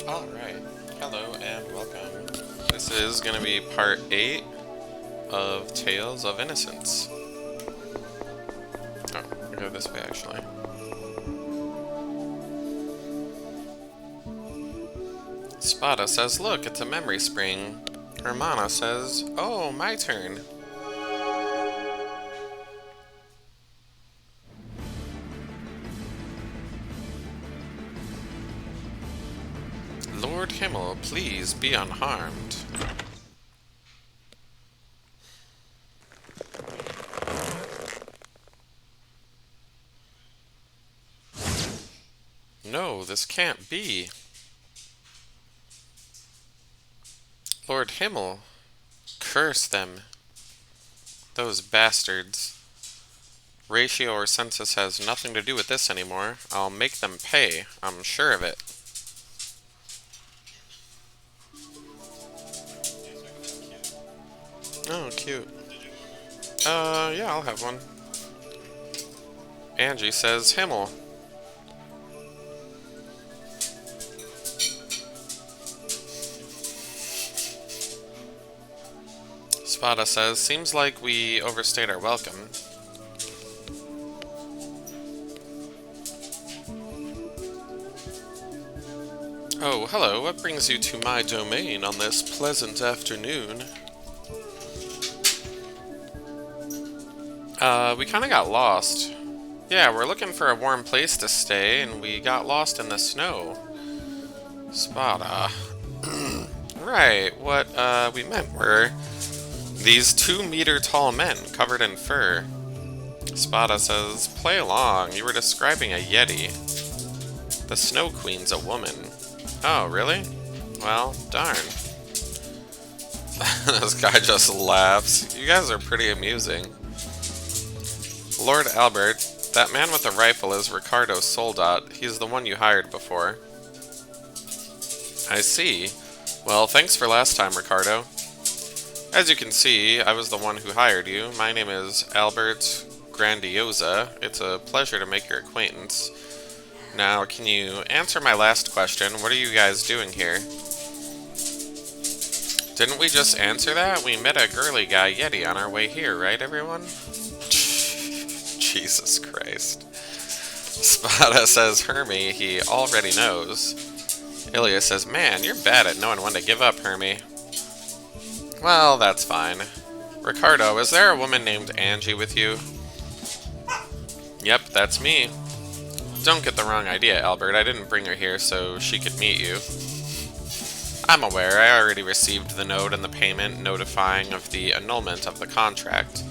Alright, hello and welcome. This is going to be part 8 of Tales of Innocence. Oh, I'll go this way actually. Spada says, look, it's a memory spring. Hermana says, oh, my turn. Lord Himmel, please be unharmed. No, this can't be. Lord Himmel, curse them. Those bastards. Ratio or census has nothing to do with this anymore. I'll make them pay, I'm sure of it. Oh, cute. Yeah, I'll have one. Angie says, Himmel. Spada says, seems like we overstayed our welcome. Oh, hello, what brings you to my domain on this pleasant afternoon? We kinda got lost. Yeah, we're looking for a warm place to stay, and we got lost in the snow. Spada. Right, what, we meant were these 2-meter tall men covered in fur. Spada says, play along, you were describing a yeti. The Snow Queen's a woman. Oh, really? Well, darn. This guy just laughs. You guys are pretty amusing. Lord Albert, that man with the rifle is Ricardo Soldat. He's the one you hired before. I see. Well, thanks for last time, Ricardo. As you can see, I was the one who hired you. My name is Albert Grandiosa. It's a pleasure to make your acquaintance. Now, can you answer my last question? What are you guys doing here? Didn't we just answer that? We met a girly guy Yeti on our way here, right, everyone? Jesus Christ. Spada says, Hermie, he already knows. Ilya says, man, you're bad at knowing when to give up, Hermie. Well, that's fine. Ricardo, is there a woman named Angie with you? Yep, that's me. Don't get the wrong idea, Albert. I didn't bring her here so she could meet you. I'm aware. I already received the note and the payment notifying of the annulment of the contract.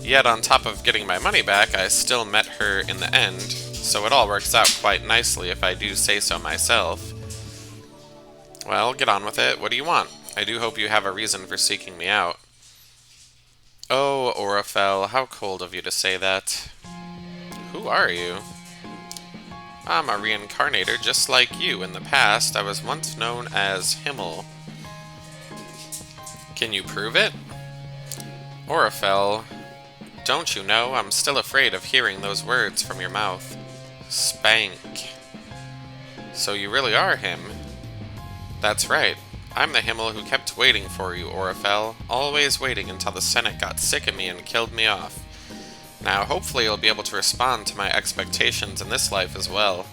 Yet, on top of getting my money back, I still met her in the end, so it all works out quite nicely if I do say so myself. Well, get on with it. What do you want? I do hope you have a reason for seeking me out. Oh, Orifel, how cold of you to say that. Who are you? I'm a reincarnator just like you. In the past, I was once known as Himmel. Can you prove it? Orifel, don't you know, I'm still afraid of hearing those words from your mouth. Spank. So you really are him? That's right. I'm the Himmel who kept waiting for you, Orifel. Always waiting until the Senate got sick of me and killed me off. Now, hopefully you'll be able to respond to my expectations in this life as well.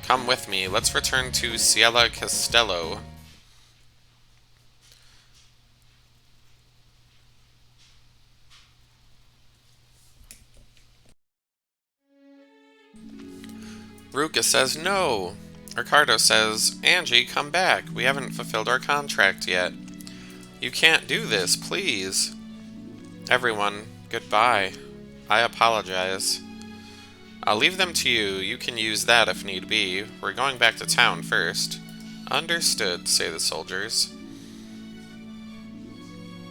Come with me. Let's return to Ciela Castello. Ruka says no. Ricardo says, Angie, come back. We haven't fulfilled our contract yet. You can't do this, please. Everyone, goodbye. I apologize. I'll leave them to you. You can use that if need be. We're going back to town first. Understood, say the soldiers.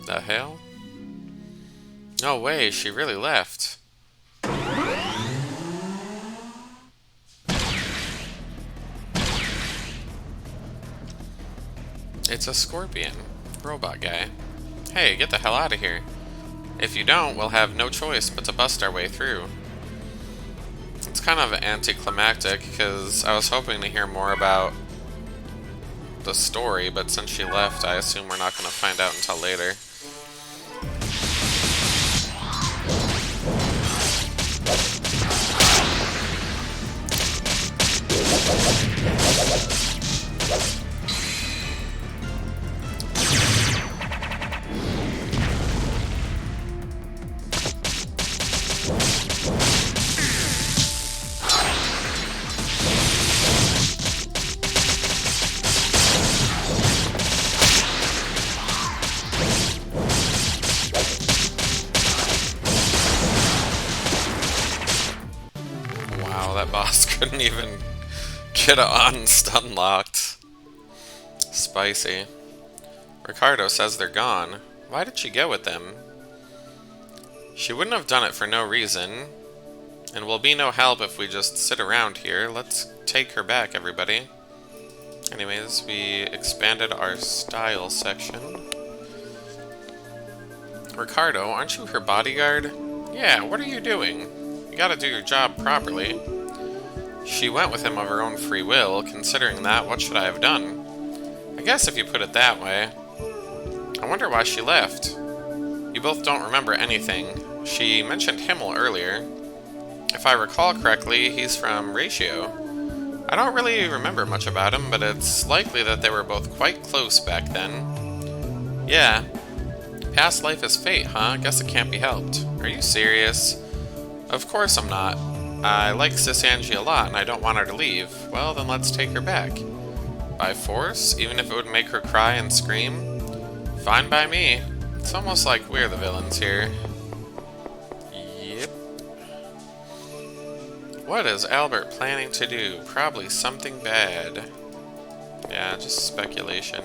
The hell? No way, she really left. It's a scorpion. Robot guy. Hey, get the hell out of here. If you don't, we'll have no choice but to bust our way through. It's kind of anticlimactic, because I was hoping to hear more about the story, but since she left, I assume we're not going to find out until later. That boss couldn't even get on stun locked. Spicy. Ricardo says they're gone. Why did she go with them? She wouldn't have done it for no reason, and will be no help if we just sit around here. Let's take her back, everybody. Anyways, we expanded our style section. Ricardo, aren't you her bodyguard? Yeah, what are you doing? You gotta do your job properly. She went with him of her own free will. Considering that, what should I have done? I guess if you put it that way. I wonder why she left. You both don't remember anything. She mentioned Himmel earlier. If I recall correctly, he's from Ratio. I don't really remember much about him, but it's likely that they were both quite close back then. Yeah. Past life is fate, huh? Guess it can't be helped. Are you serious? Of course I'm not. I like Sis Angie a lot, and I don't want her to leave. Well, then let's take her back. By force? Even if it would make her cry and scream? Fine by me. It's almost like we're the villains here. Yep. What is Albert planning to do? Probably something bad. Yeah, just speculation.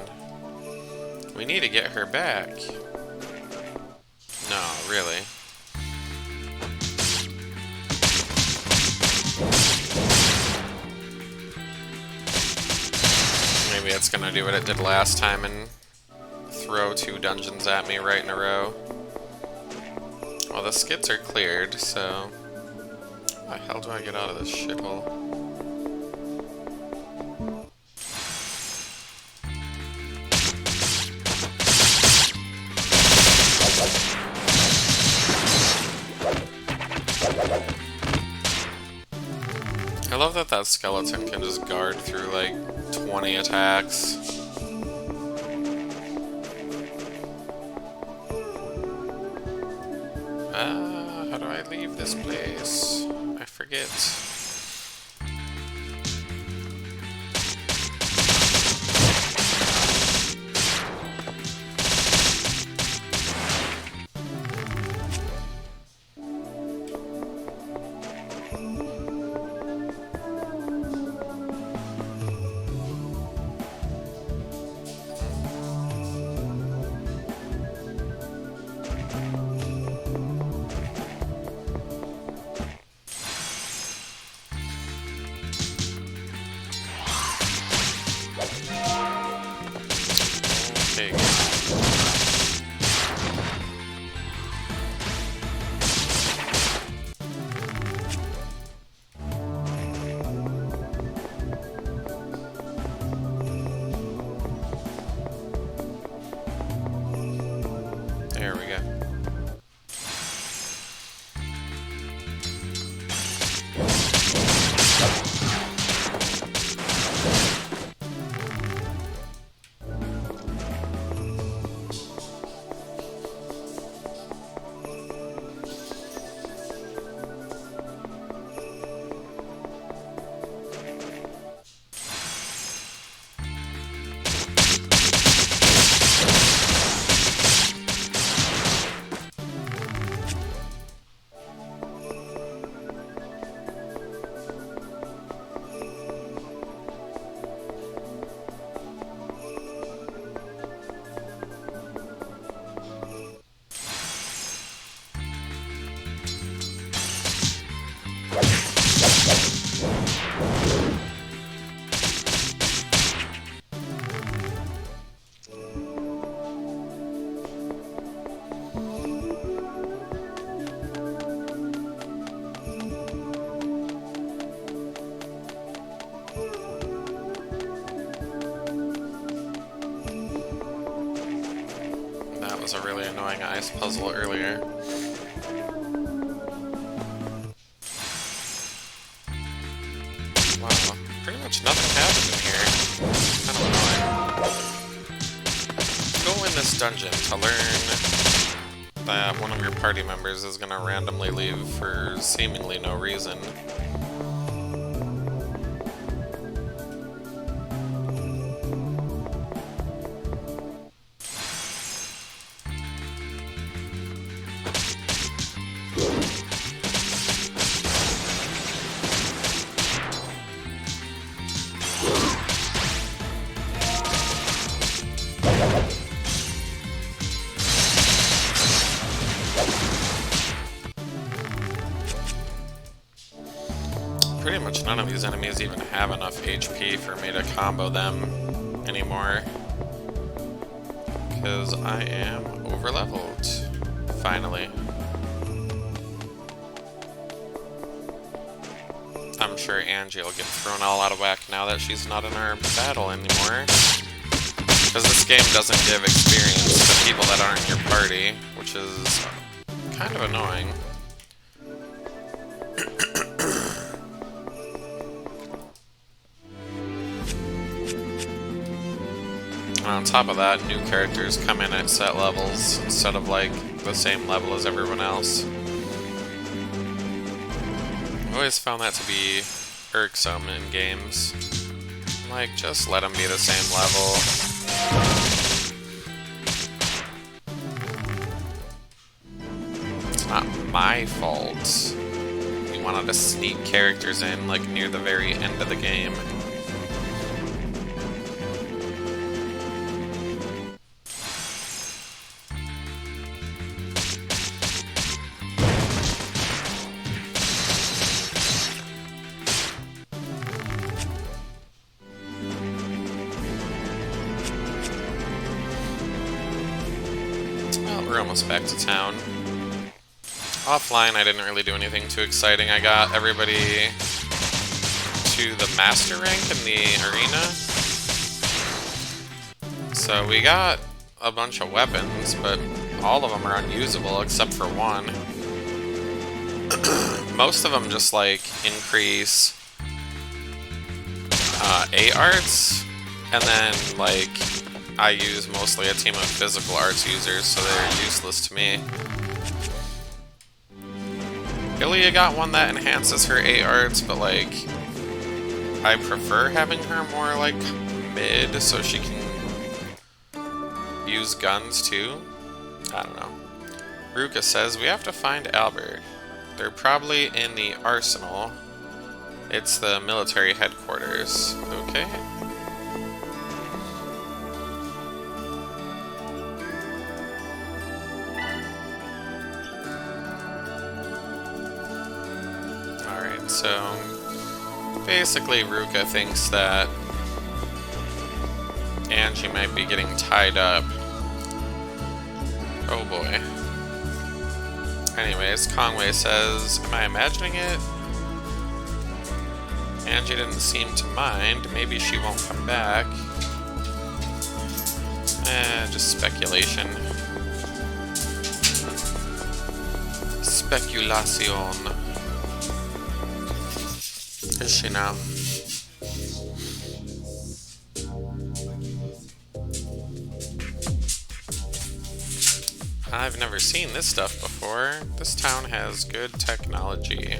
We need to get her back. No, really. Maybe it's gonna do what it did last time and throw 2 dungeons at me right in a row. Well, the skits are cleared, so... How the hell do I get out of this shithole? I love that that skeleton can just guard through like 20 attacks. How do I leave this place? I forget. There we go. was a really annoying ice puzzle earlier. Wow, pretty much nothing happened in here. Kind of annoying. Go in this dungeon to learn that one of your party members is gonna randomly leave for seemingly no reason. Pretty much none of these enemies even have enough HP for me to combo them anymore. Because I am overleveled. Finally. I'm sure Angie will get thrown all out of whack now that she's not in our battle anymore. Because this game doesn't give experience to people that aren't in your party, which is kind of annoying. On top of that, new characters come in at set levels instead of like the same level as everyone else. I've always found that to be irksome in games. Like, just let them be the same level. It's not my fault. You wanted to sneak characters in like near the very end of the game. We're almost back to town. Offline, I didn't really do anything too exciting. I got everybody to the master rank in the arena. So we got a bunch of weapons, but all of them are unusable except for one. Most of them just like increase A arts, and then like I use mostly a team of physical arts users, so they're useless to me. Ilya got one that enhances her A arts, but like I prefer having her more like mid so she can use guns too. I don't know. Ruka says we have to find Albert. They're probably in the arsenal. It's the military headquarters. Okay. So, basically Ruka thinks that Angie might be getting tied up. Oh boy. Anyways, Conway says, am I imagining it? Angie didn't seem to mind. Maybe she won't come back. Just speculation. Speculacion. Is she now? I've never seen this stuff before. This town has good technology.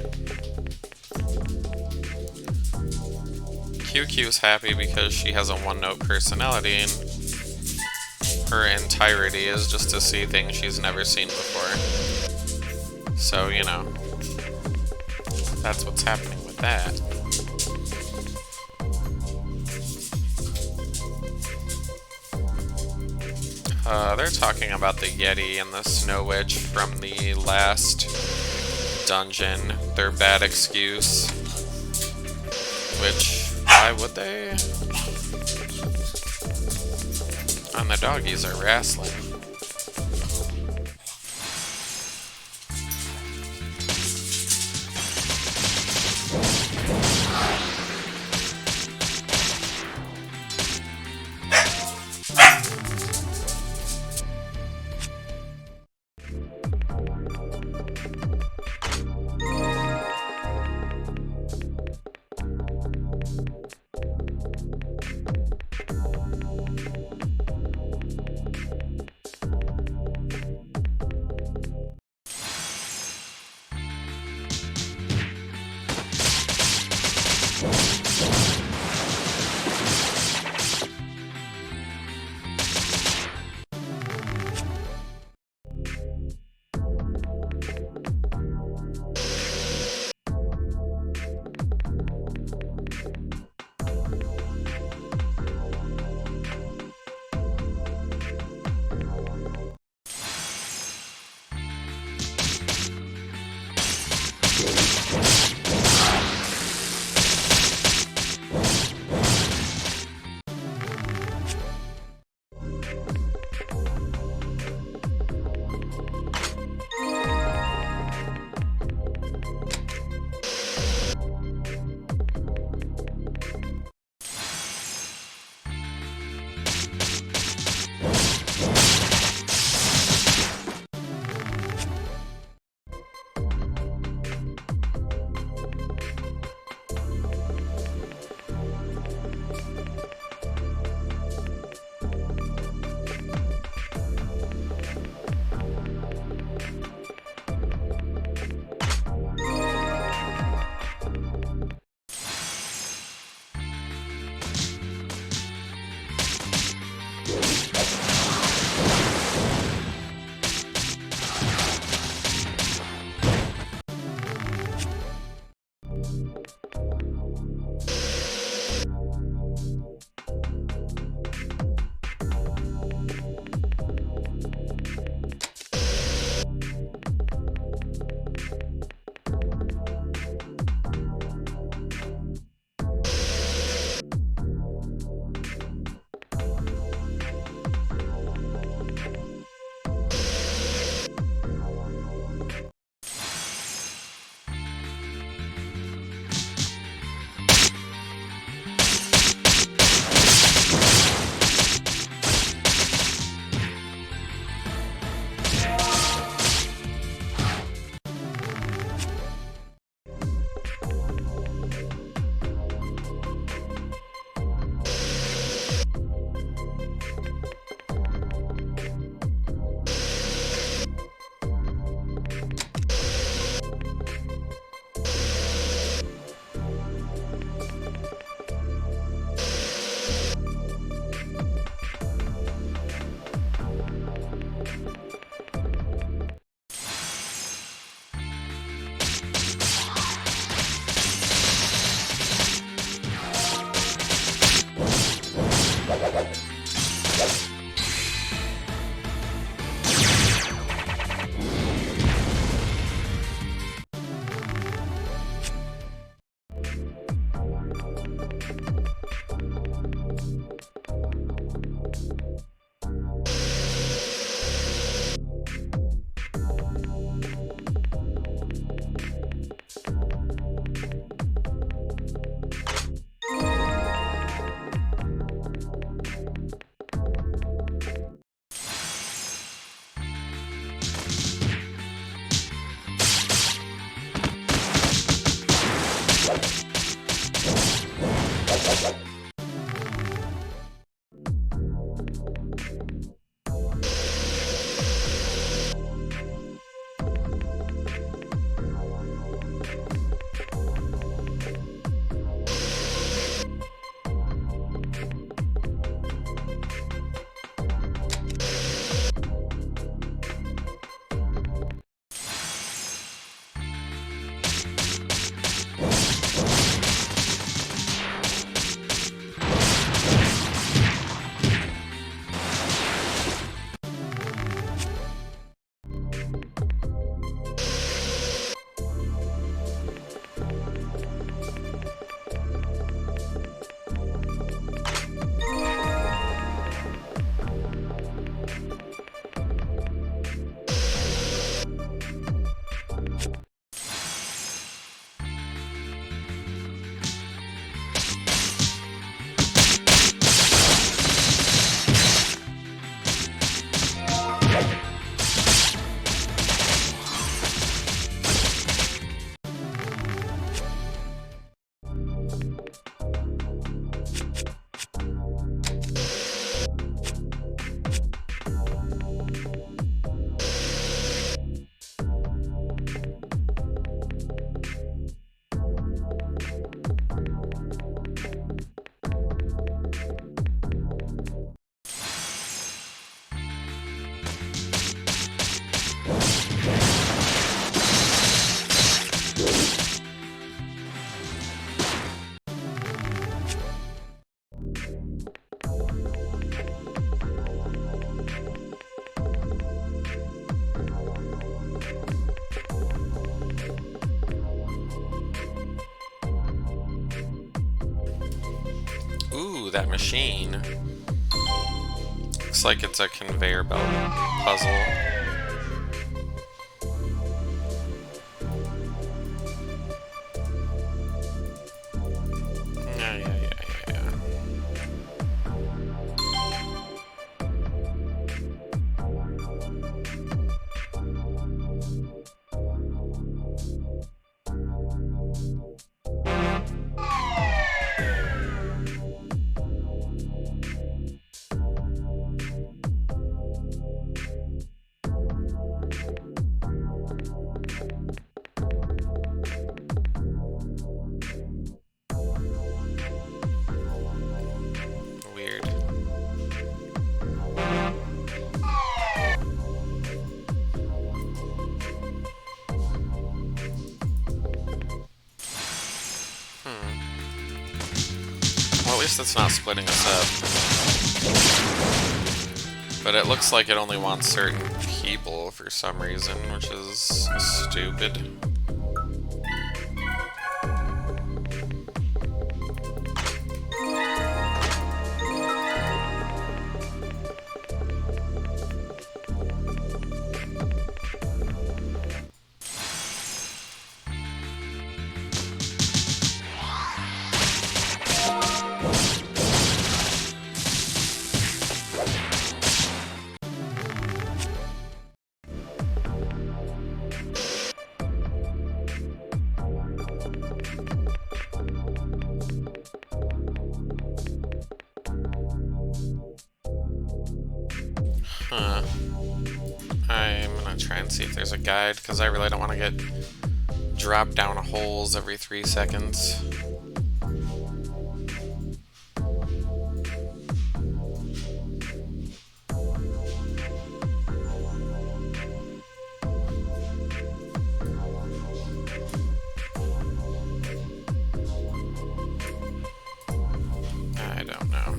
QQ's happy because she has a one-note personality and her entirety is just to see things she's never seen before. So, you know, that's what's happening with that. They're talking about the Yeti and the Snow Witch from the last dungeon. Their bad excuse. Which, why would they? And the doggies are wrestling. Ooh, that machine. Looks like it's a conveyor belt puzzle. Yeah. Weird. Well, at least it's not splitting us up. But it looks like it only wants certain people for some reason, which is stupid. Huh. I'm gonna try and see if there's a guide, because I really don't want to get dropped down holes every 3 seconds. I don't know.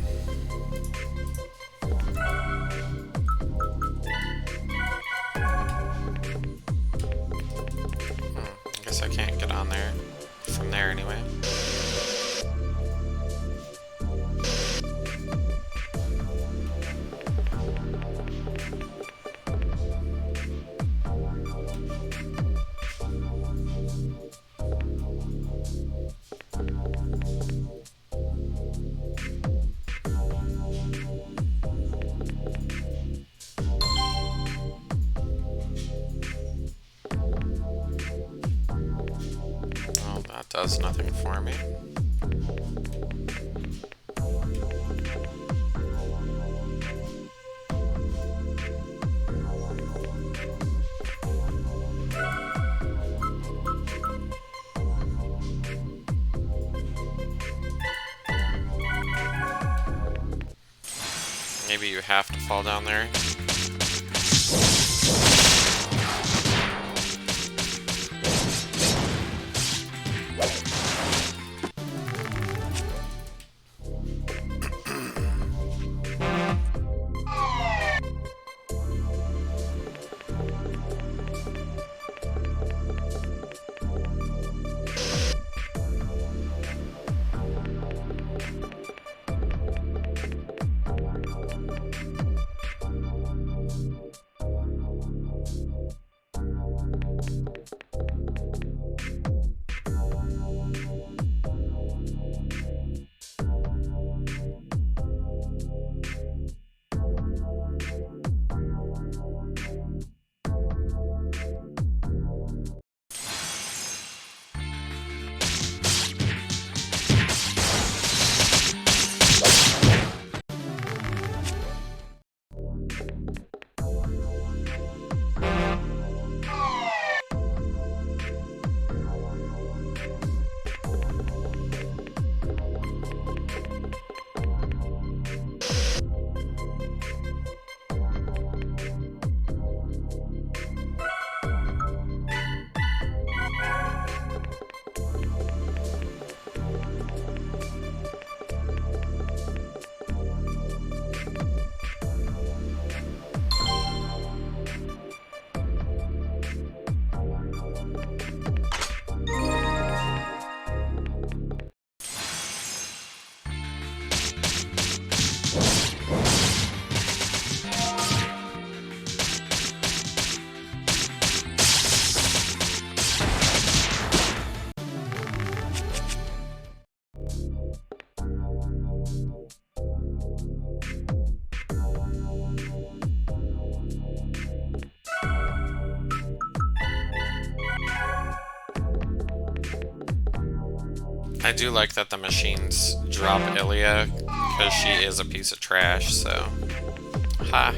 down there. From there, anyway. That does nothing for me. Maybe you have to fall down there. I do like that the machines drop Ilya, because she is a piece of trash, so... Ha!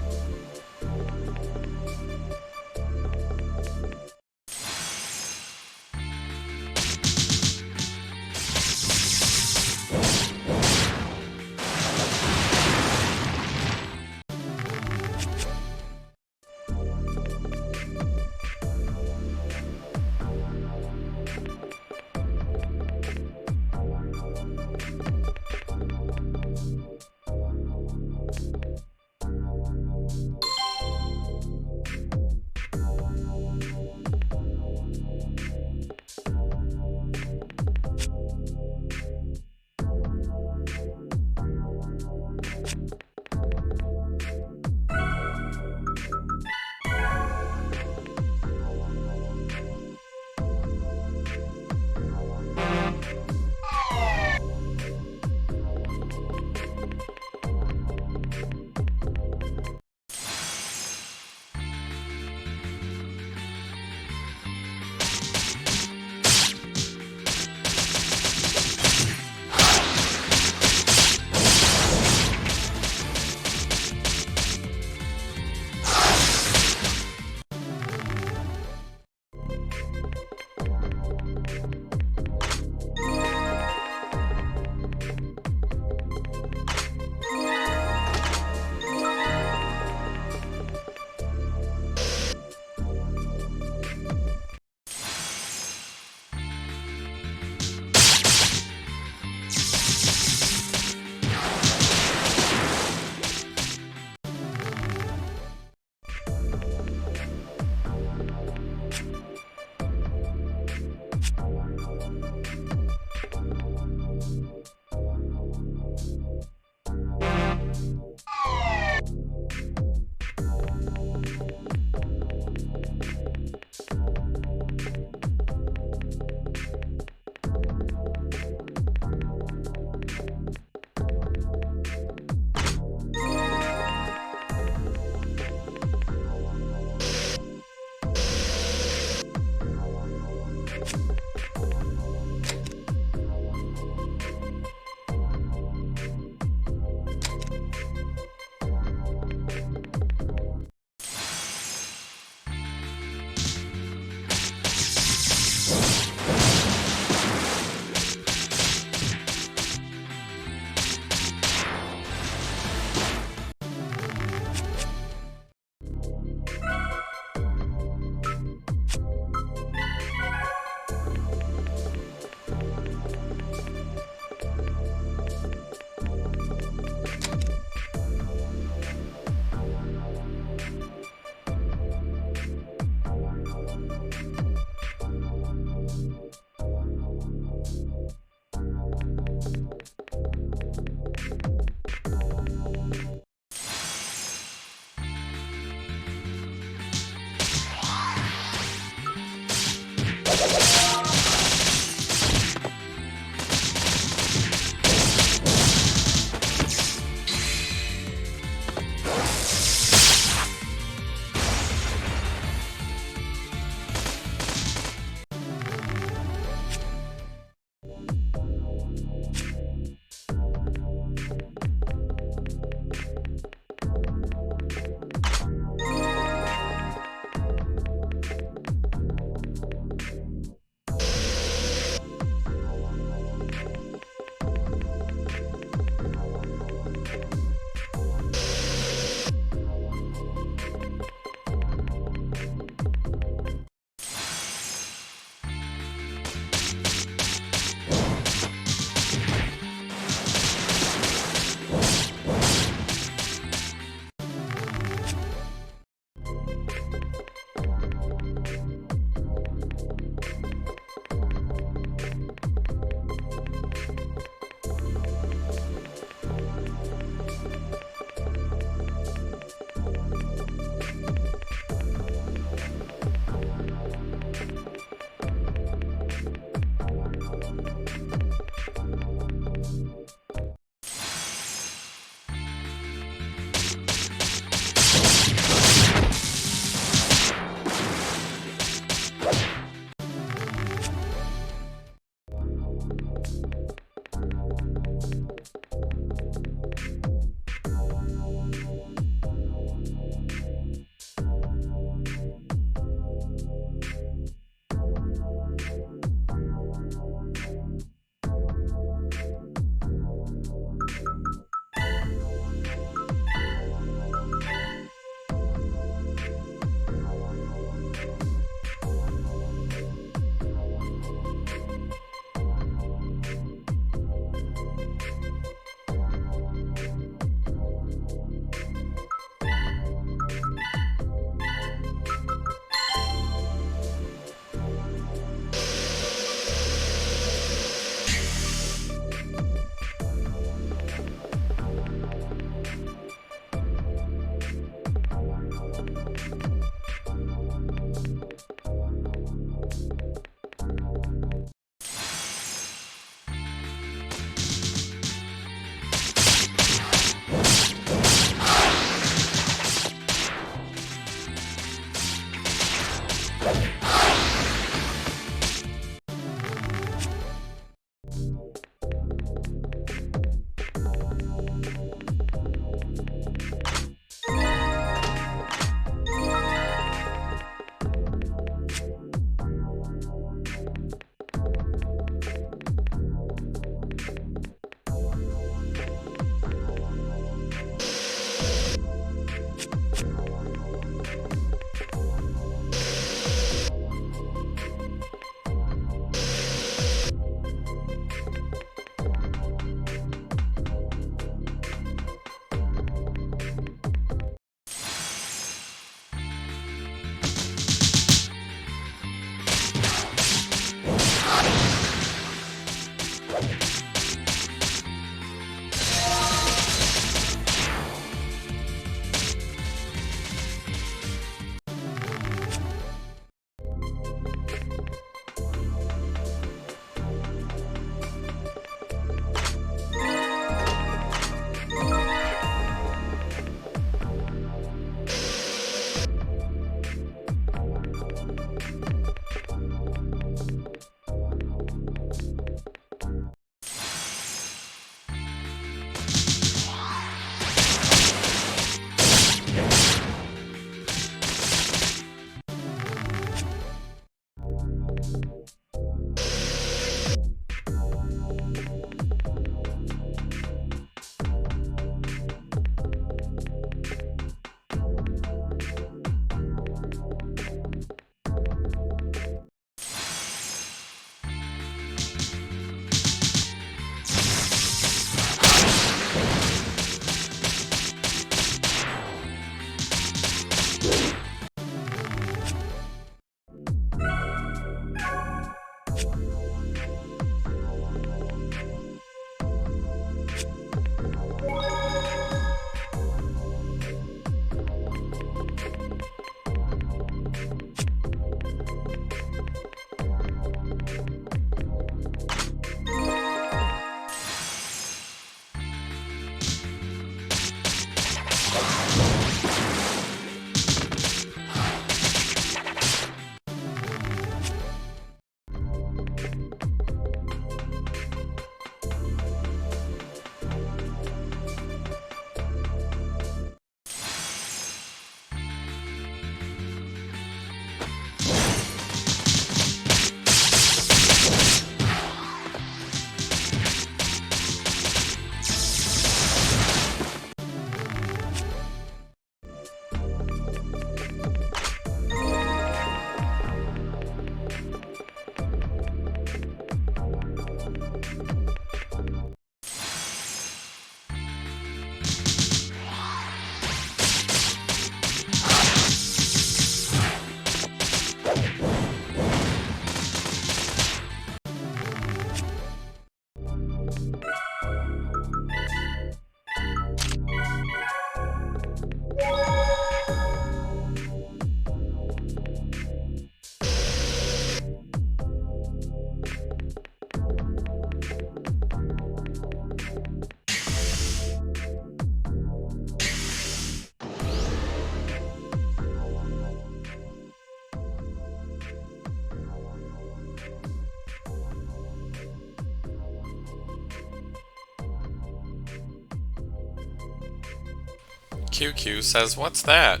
QQ says, "What's that?"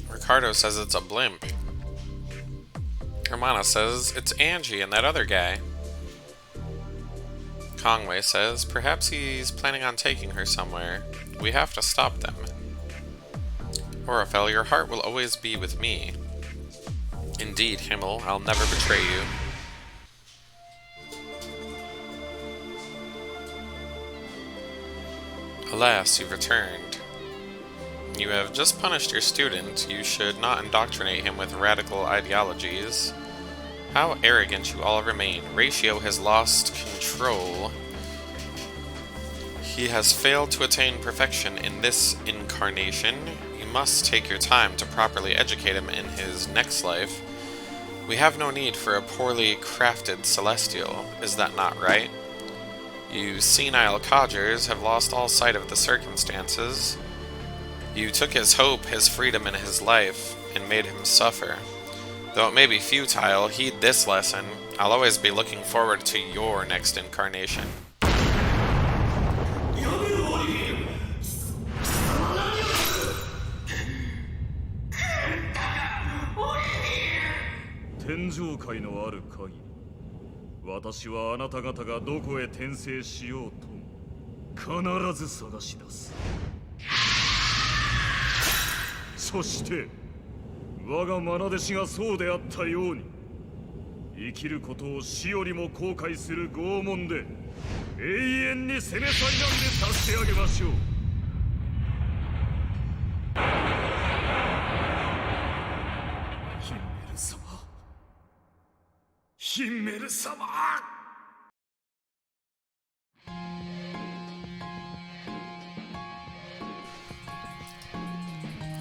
Ricardo says it's a blimp. Hermana says, "It's Angie and that other guy." Conway says, "Perhaps he's planning on taking her somewhere. We have to stop them." Orifel, "Your heart will always be with me." Indeed, Himmel, I'll never betray you. Alas, you've returned. You have just punished your student. You should not indoctrinate him with radical ideologies. How arrogant you all remain. Ratio has lost control. He has failed to attain perfection in this incarnation. You must take your time to properly educate him in his next life. We have no need for a poorly crafted celestial. Is that not right? You senile codgers have lost all sight of the circumstances. You took his hope, his freedom, and his life, and made him suffer. Though it may be futile, heed this lesson. I'll always be looking forward to your next incarnation.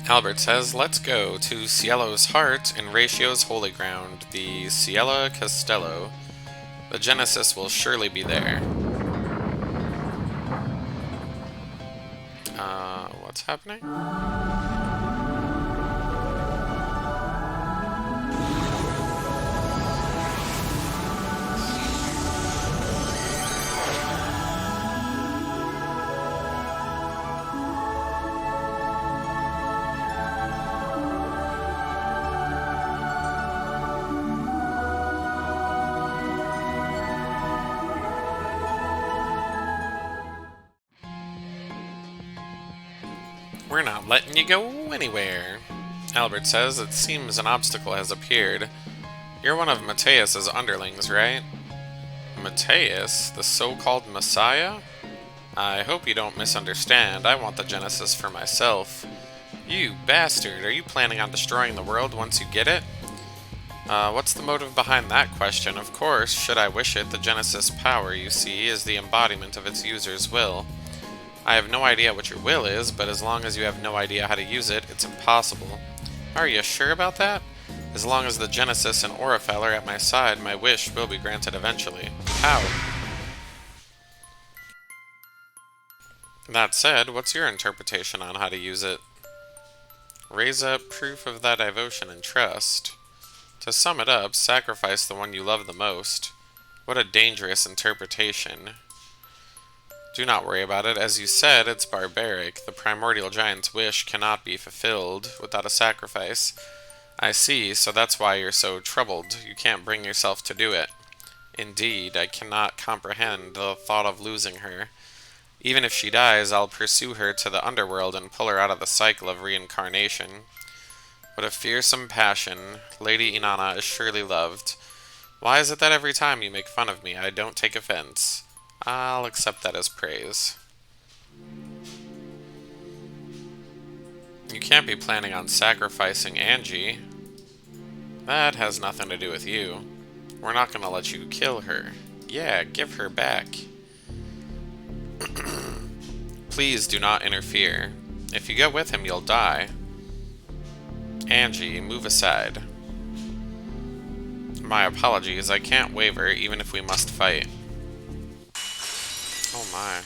Albert says, "Let's go to Cielo's heart and Ratio's holy ground, the Cielo Castello. The Genesis will surely be there." What's happening? "We're not letting you go anywhere." Albert says, "It seems an obstacle has appeared. You're one of Mateus's underlings, right?" Mateus? The so-called Messiah? I hope you don't misunderstand. I want the Genesis for myself. You bastard, are you planning on destroying the world once you get it? What's the motive behind that question? Of course, should I wish it, the Genesis power, you see, is the embodiment of its user's will. I have no idea what your will is, but as long as you have no idea how to use it, it's impossible. Are you sure about that? As long as the Genesis and Orifel are at my side, my wish will be granted eventually. How? That said, what's your interpretation on how to use it? Raise up proof of thy devotion and trust. To sum it up, sacrifice the one you love the most. What a dangerous interpretation. Do not worry about it. As you said, it's barbaric. The primordial giant's wish cannot be fulfilled without a sacrifice. I see, so that's why you're so troubled. You can't bring yourself to do it. Indeed, I cannot comprehend the thought of losing her. Even if she dies, I'll pursue her to the underworld and pull her out of the cycle of reincarnation. What a fearsome passion. Lady Inanna is surely loved. Why is it that every time you make fun of me, I don't take offense? I'll accept that as praise. You can't be planning on sacrificing Angie. That has nothing to do with you. We're not going to let you kill her. Yeah, give her back. Please do not interfere. If you go with him, you'll die. Angie, move aside. My apologies, I can't waver even if we must fight. Oh my.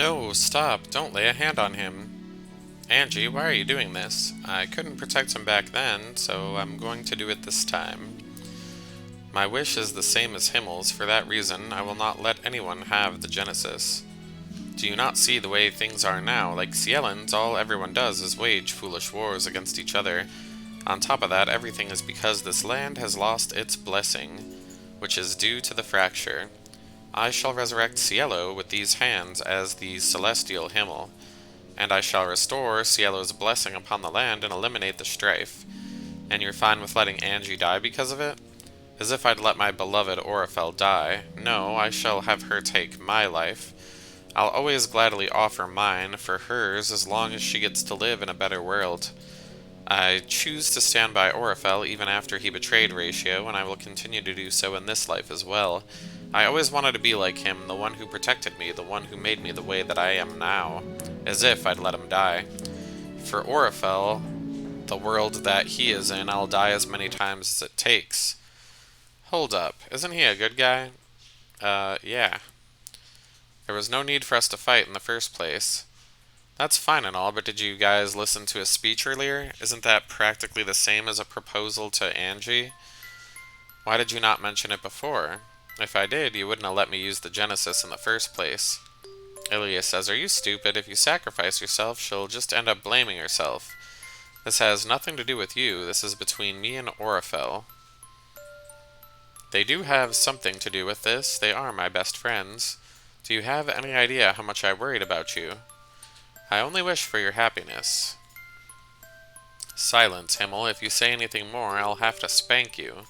No, stop. Don't lay a hand on him. Angie, why are you doing this? I couldn't protect him back then, so I'm going to do it this time. My wish is the same as Himmel's. For that reason, I will not let anyone have the Genesis. Do you not see the way things are now? Like Cielans, all everyone does is wage foolish wars against each other. On top of that, everything is because this land has lost its blessing, which is due to the fracture. I shall resurrect Cielo with these hands as the celestial Himmel, and I shall restore Cielo's blessing upon the land and eliminate the strife. And you're fine with letting Angie die because of it? As if I'd let my beloved Orifel die. No, I shall have her take my life. I'll always gladly offer mine for hers as long as she gets to live in a better world. I choose to stand by Orifel even after he betrayed Ratio, and I will continue to do so in this life as well. I always wanted to be like him, the one who protected me, the one who made me the way that I am now. As if I'd let him die. For Orifel, the world that he is in, I'll die as many times as it takes. Hold up, isn't he a good guy? Yeah. There was no need for us to fight in the first place. That's fine and all, but did you guys listen to his speech earlier? Isn't that practically the same as a proposal to Angie? Why did you not mention it before? If I did, you wouldn't have let me use the Genesis in the first place. Ilias says, are you stupid? If you sacrifice yourself, she'll just end up blaming herself. This has nothing to do with you. This is between me and Orifel. They do have something to do with this. They are my best friends. Do you have any idea how much I worried about you? I only wish for your happiness. Silence, Himmel. If you say anything more, I'll have to spank you.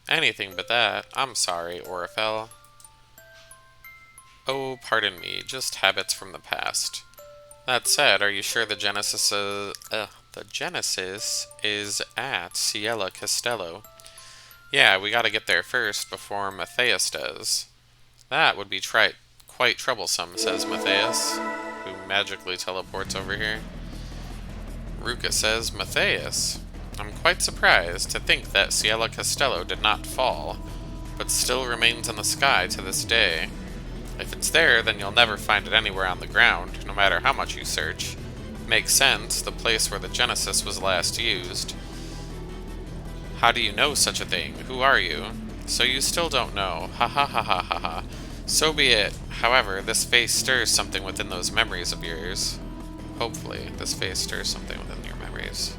Anything but that. I'm sorry, Orifel. Oh, pardon me. Just habits from the past. That said, are you sure the Genesis is at Ciela Castello? Yeah, we gotta get there first before Matthias does. That would be quite troublesome, says Matthias, who magically teleports over here. Ruka says, Matthias, I'm quite surprised to think that Ciela Castello did not fall, but still remains in the sky to this day. If it's there, then you'll never find it anywhere on the ground, no matter how much you search. Makes sense, the place where the Genesis was last used. How do you know such a thing? Who are you? So you still don't know. Ha ha ha ha ha ha. So be it. However, this face stirs something within those memories of yours. Hopefully, this face stirs something within your memories.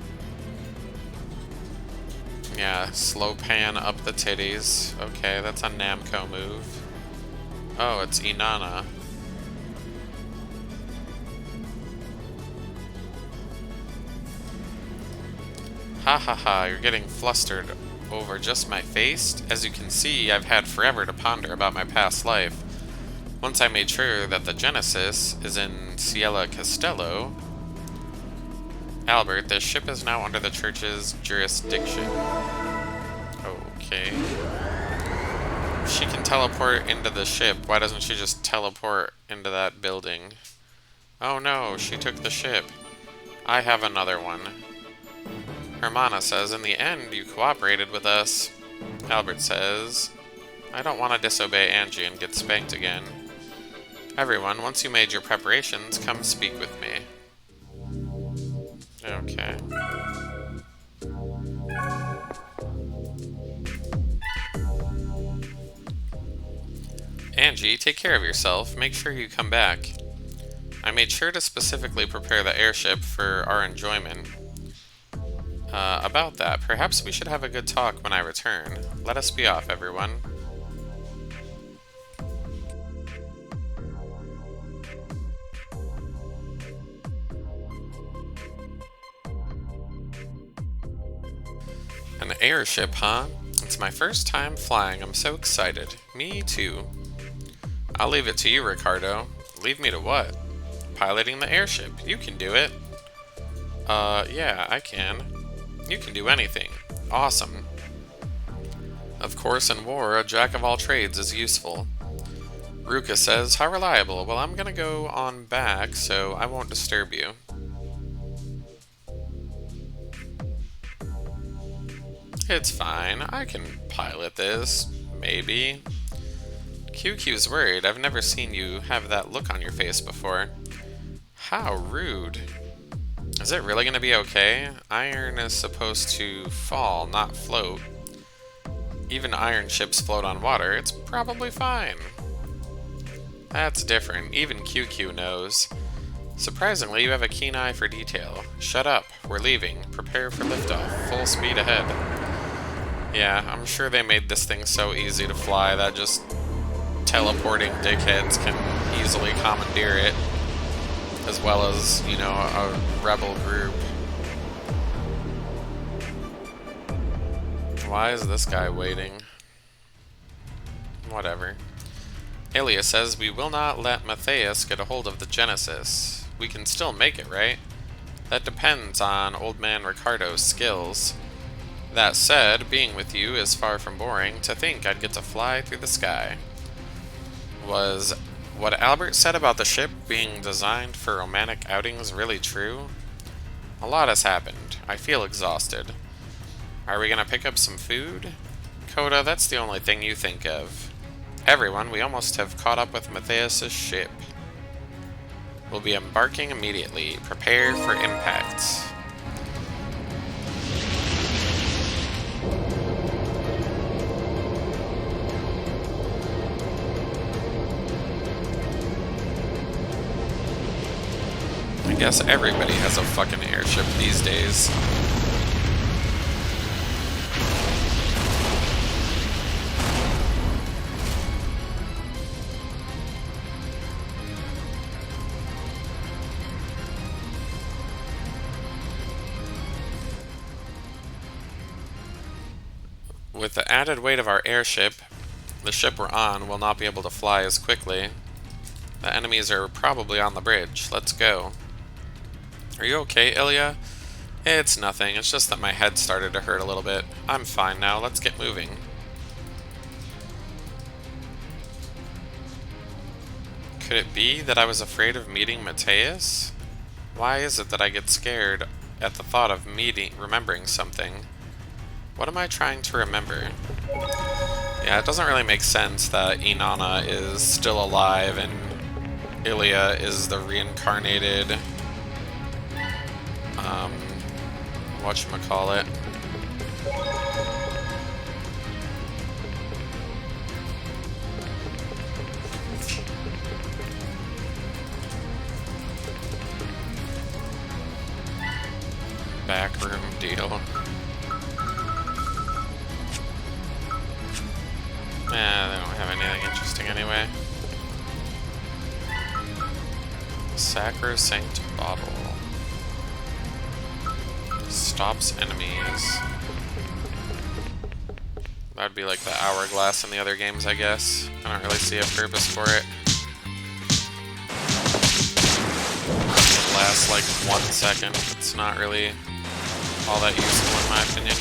Yeah, slow pan up the titties. Okay, that's a Namco move. Oh, it's Inanna. Ha ha ha, you're getting flustered over just my face? As you can see, I've had forever to ponder about my past life. Once I made sure that the Genesis is in Ciela Castello... Albert, this ship is now under the church's jurisdiction. Okay. She can teleport into the ship. Why doesn't she just teleport into that building? Oh no, she took the ship. I have another one. Hermana says, in the end, you cooperated with us. Albert says, I don't want to disobey Angie and get spanked again. Everyone, once you made your preparations, come speak with me. Okay. Angie, take care of yourself. Make sure you come back. I made sure to specifically prepare the airship for our enjoyment. About that, perhaps we should have a good talk when I return. Let us be off, everyone. An airship, huh? It's my first time flying. I'm so excited. Me too. I'll leave it to you, Ricardo. Leave me to what? Piloting the airship. You can do it. Yeah, I can. You can do anything. Awesome. Of course, in war, a jack of all trades is useful. Ruka says, how reliable? Well, I'm gonna go on back, so I won't disturb you. It's fine. I can pilot this. Maybe. QQ's worried. I've never seen you have that look on your face before. How rude. Is it really gonna be okay? Iron is supposed to fall, not float. Even iron ships float on water. It's probably fine. That's different. Even QQ knows. Surprisingly, you have a keen eye for detail. Shut up. We're leaving. Prepare for liftoff. Full speed ahead. Yeah, I'm sure they made this thing so easy to fly that just teleporting dickheads can easily commandeer it. As well as, you know, a rebel group. Why is this guy waiting? Whatever. Ilya says we will not let Matthias get a hold of the Genesis. We can still make it, right? That depends on Old Man Ricardo's skills. That said, being with you is far from boring. To think I'd get to fly through the sky. Was what Albert said about the ship being designed for romantic outings really true? A lot has happened. I feel exhausted. Are we gonna pick up some food? Coda, that's the only thing you think of. Everyone, we almost have caught up with Matthias' ship. We'll be embarking immediately. Prepare for impact. I guess everybody has a fucking airship these days. With the added weight of our airship, the ship we're on will not be able to fly as quickly. The enemies are probably on the bridge. Let's go. Are you okay, Ilya? It's nothing. It's just that my head started to hurt a little bit. I'm fine now. Let's get moving. Could it be that I was afraid of meeting Matthias? Why is it that I get scared at the thought of remembering something? What am I trying to remember? Yeah, it doesn't really make sense that Inanna is still alive and Ilya is the reincarnated, whatchamacallit. Backroom deal. They don't have anything interesting anyway. Sacrosanct bottle. Stops enemies. That'd be like the hourglass in the other games, I guess. I don't really see a purpose for it. It lasts like 1 second. It's not really all that useful in my opinion.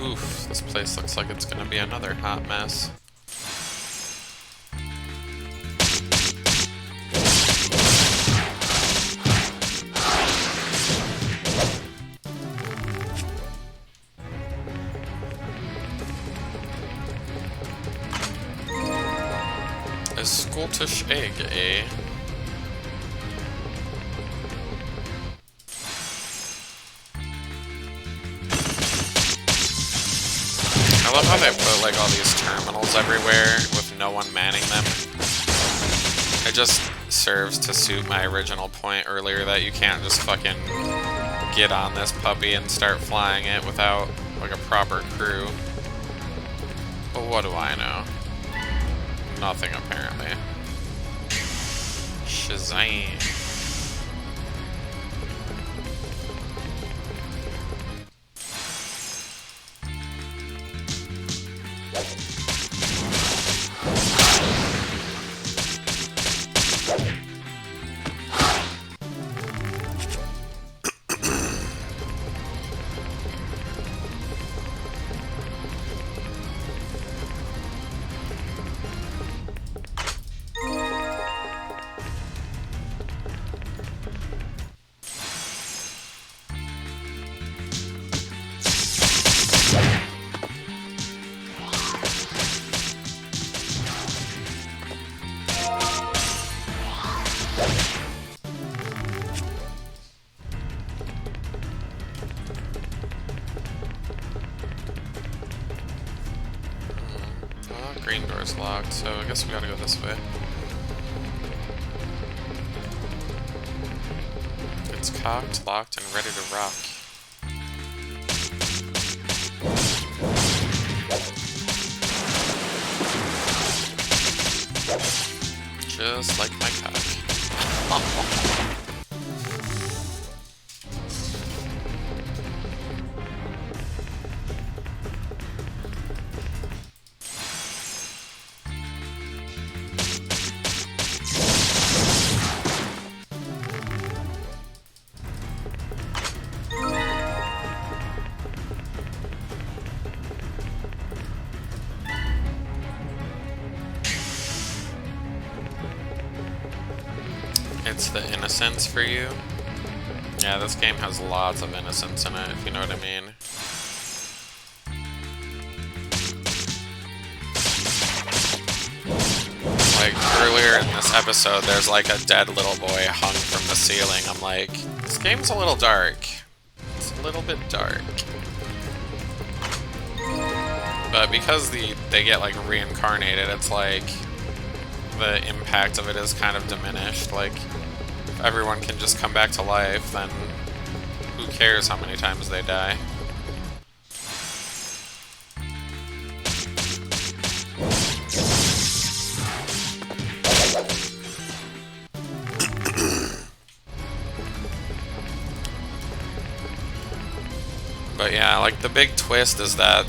Oof, this place looks like it's gonna be another hot mess. A Scottish egg, eh? I love how they put like all these terminals everywhere with no one manning them. It just serves to suit my original point earlier that you can't just fucking get on this puppy and start flying it without like a proper crew. But what do I know? nothing, apparently. Shazam. Green door's locked, so I guess we gotta go this way. It's cocked, locked, and ready to rock. Just like my cock. It's the Innocence for you. Yeah, this game has lots of innocence in it, if you know what I mean. Like, earlier in this episode, there's like a dead little boy hung from the ceiling. I'm like, this game's a little dark. It's a little bit dark. But because they get like reincarnated, it's like the impact of it is kind of diminished. Like, if everyone can just come back to life, then who cares how many times they die? But yeah, like, the big twist is that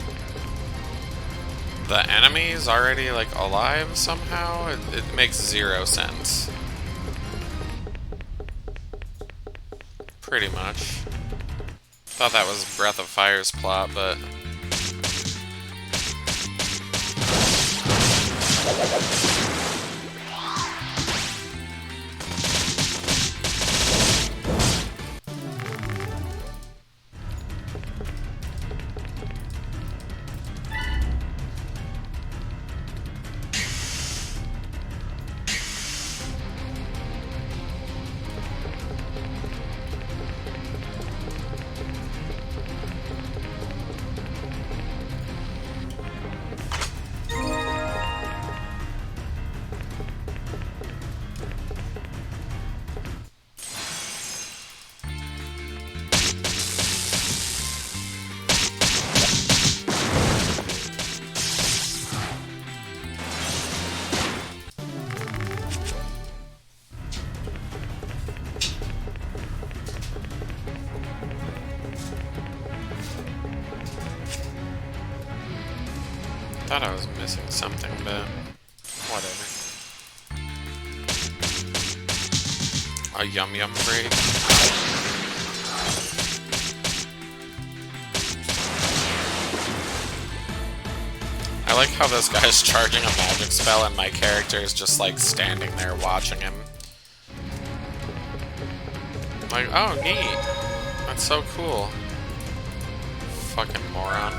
the enemy's already, like, alive somehow. It makes zero sense. Pretty much. Thought that was Breath of Fire's plot, but... thought I was missing something, but whatever. A yum-yum break. I like how this guy's charging a magic spell and my character is just like standing there watching him. I'm like, oh, neat. That's so cool. Fucking moron.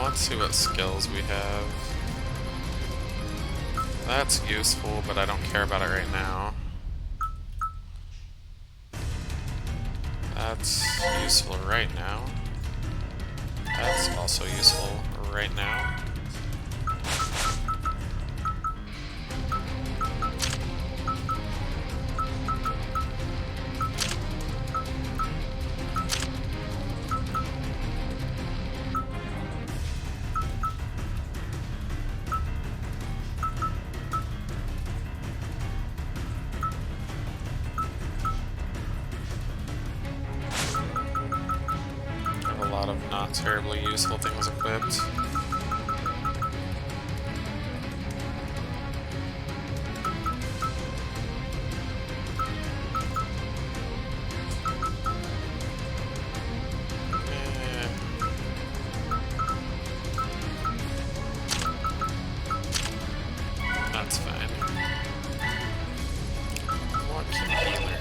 Let's see what skills we have. That's useful, but I don't care about it right now. That's useful right now. That's also useful right now. Have a lot of not terribly useful things equipped. That's fine. What can he learn?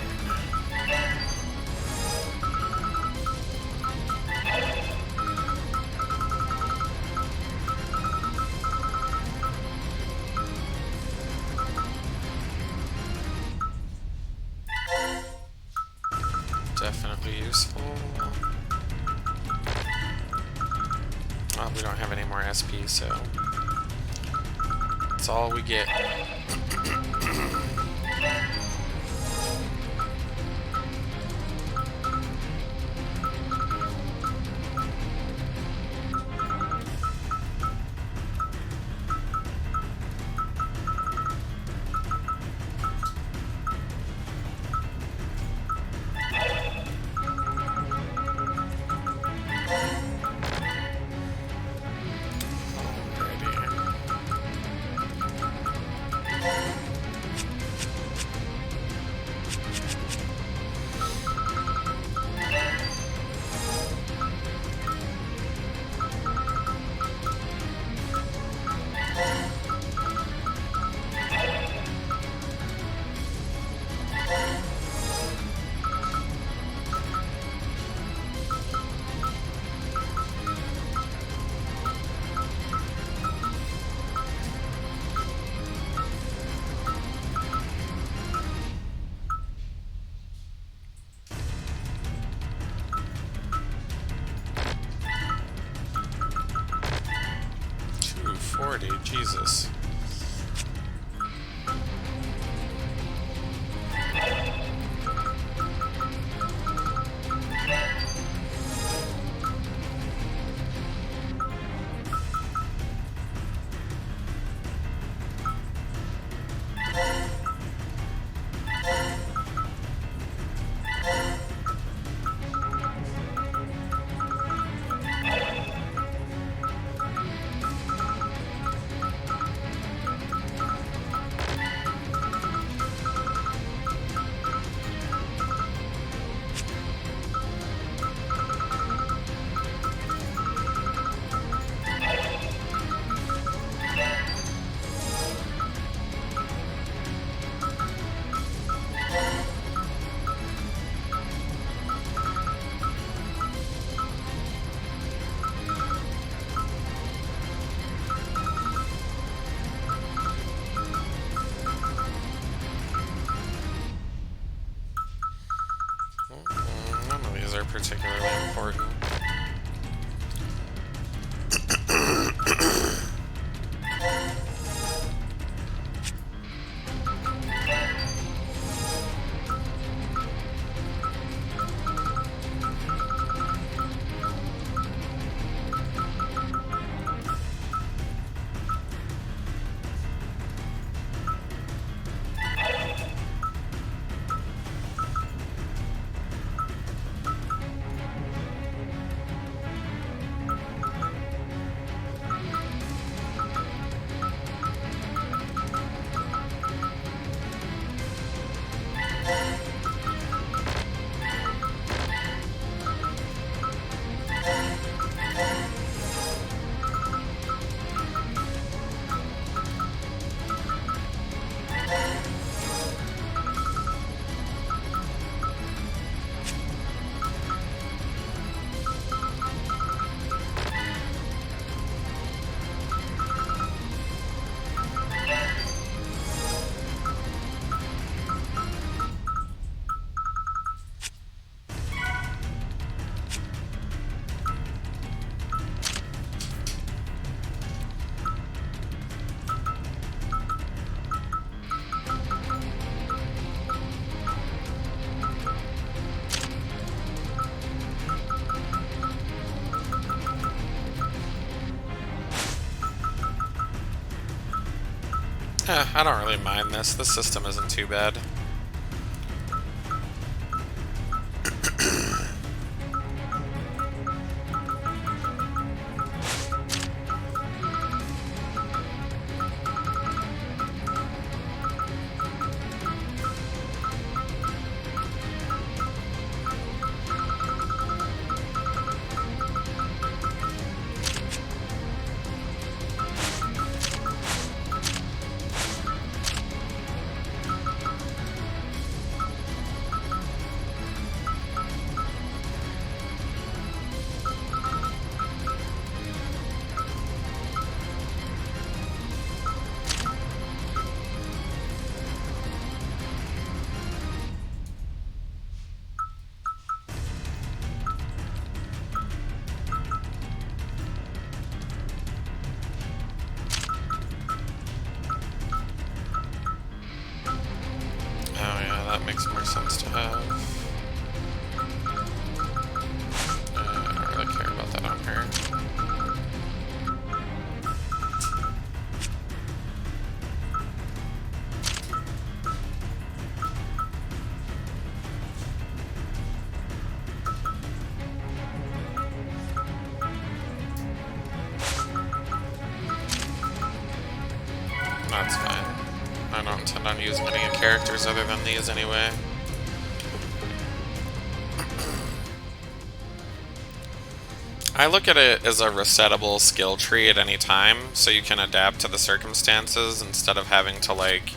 Definitely useful. Well, we don't have any more SP, so that's all we get. Jesus. None of these are particularly important. I don't really mind this. This system isn't too bad. That makes more sense to have. I don't really care about that on her. That's fine. I don't intend on using any characters other than these anyway. I look at it as a resettable skill tree at any time, so you can adapt to the circumstances instead of having to, like,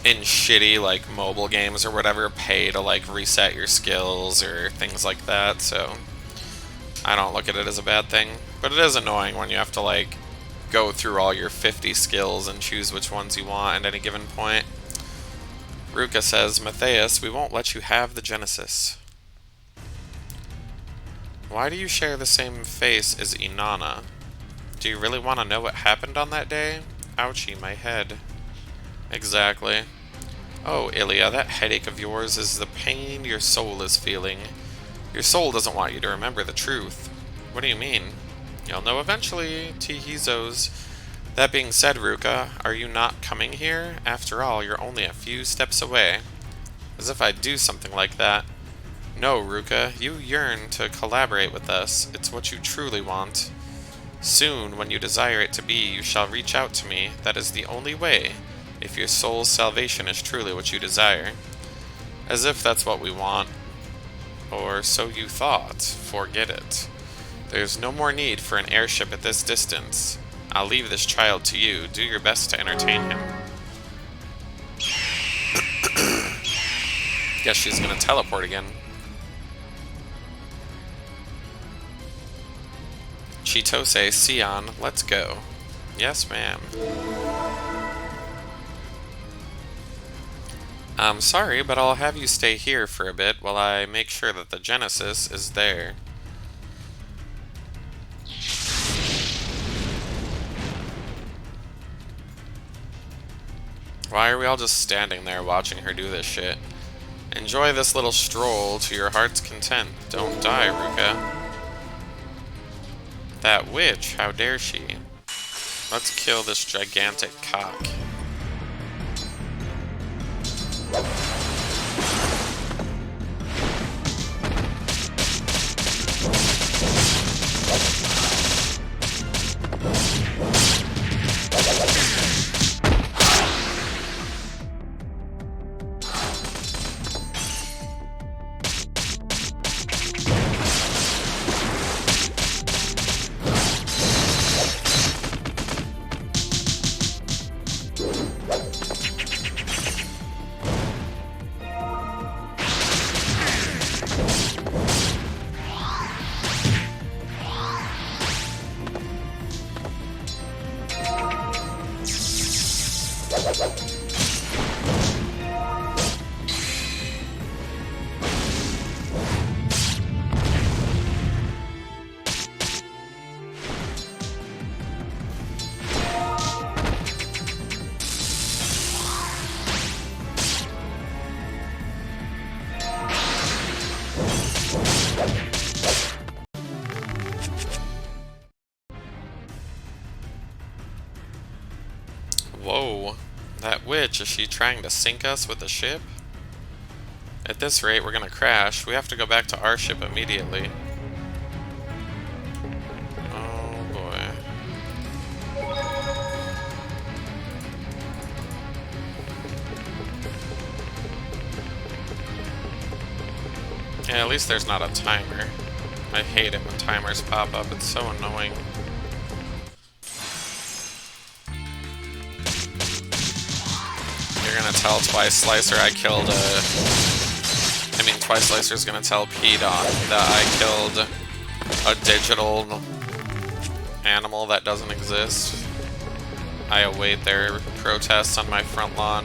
in shitty, like, mobile games or whatever, pay to, like, reset your skills or things like that, so I don't look at it as a bad thing. But it is annoying when you have to, like, go through all your 50 skills and choose which ones you want at any given point. Ruka says, Matthias, we won't let you have the Genesis. Why do you share the same face as Inanna? Do you really want to know what happened on that day? Ouchie, my head. Exactly. Oh, Ilya, that headache of yours is the pain your soul is feeling. Your soul doesn't want you to remember the truth. What do you mean? You'll know eventually, Tihizos. That being said, Ruka, are you not coming here? After all, you're only a few steps away. As if I'd do something like that. No, Ruka, you yearn to collaborate with us. It's what you truly want. Soon, when you desire it to be, you shall reach out to me. That is the only way, if your soul's salvation is truly what you desire. As if that's what we want. Or so you thought. Forget it. There's no more need for an airship at this distance. I'll leave this child to you. Do your best to entertain him. Guess she's gonna teleport again. Chitose, Sion, let's go. Yes, ma'am. I'm sorry, but I'll have you stay here for a bit while I make sure that the Genesis is there. Why are we all just standing there watching her do this shit? Enjoy this little stroll to your heart's content. Don't die, Ruka. That witch, how dare she? Let's kill this gigantic cock. Whoa. That witch, is she trying to sink us with the ship? At this rate, we're gonna crash. We have to go back to our ship immediately. Oh boy. Yeah, at least there's not a timer. I hate it when timers pop up, it's so annoying. You're gonna tell Twice Slicer I killed Twice Slicer's gonna tell Pete that I killed a digital animal that doesn't exist. I await their protests on my front lawn.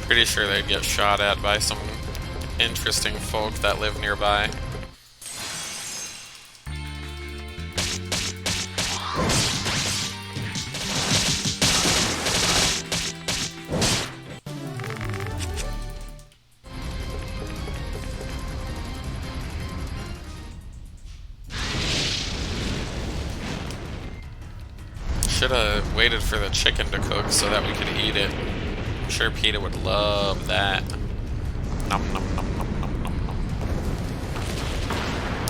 Pretty sure they'd get shot at by some interesting folk that live nearby. Should have waited for the chicken to cook so that we could eat it. I'm sure Peter would love that. Nom, nom, nom, nom, nom, nom, nom.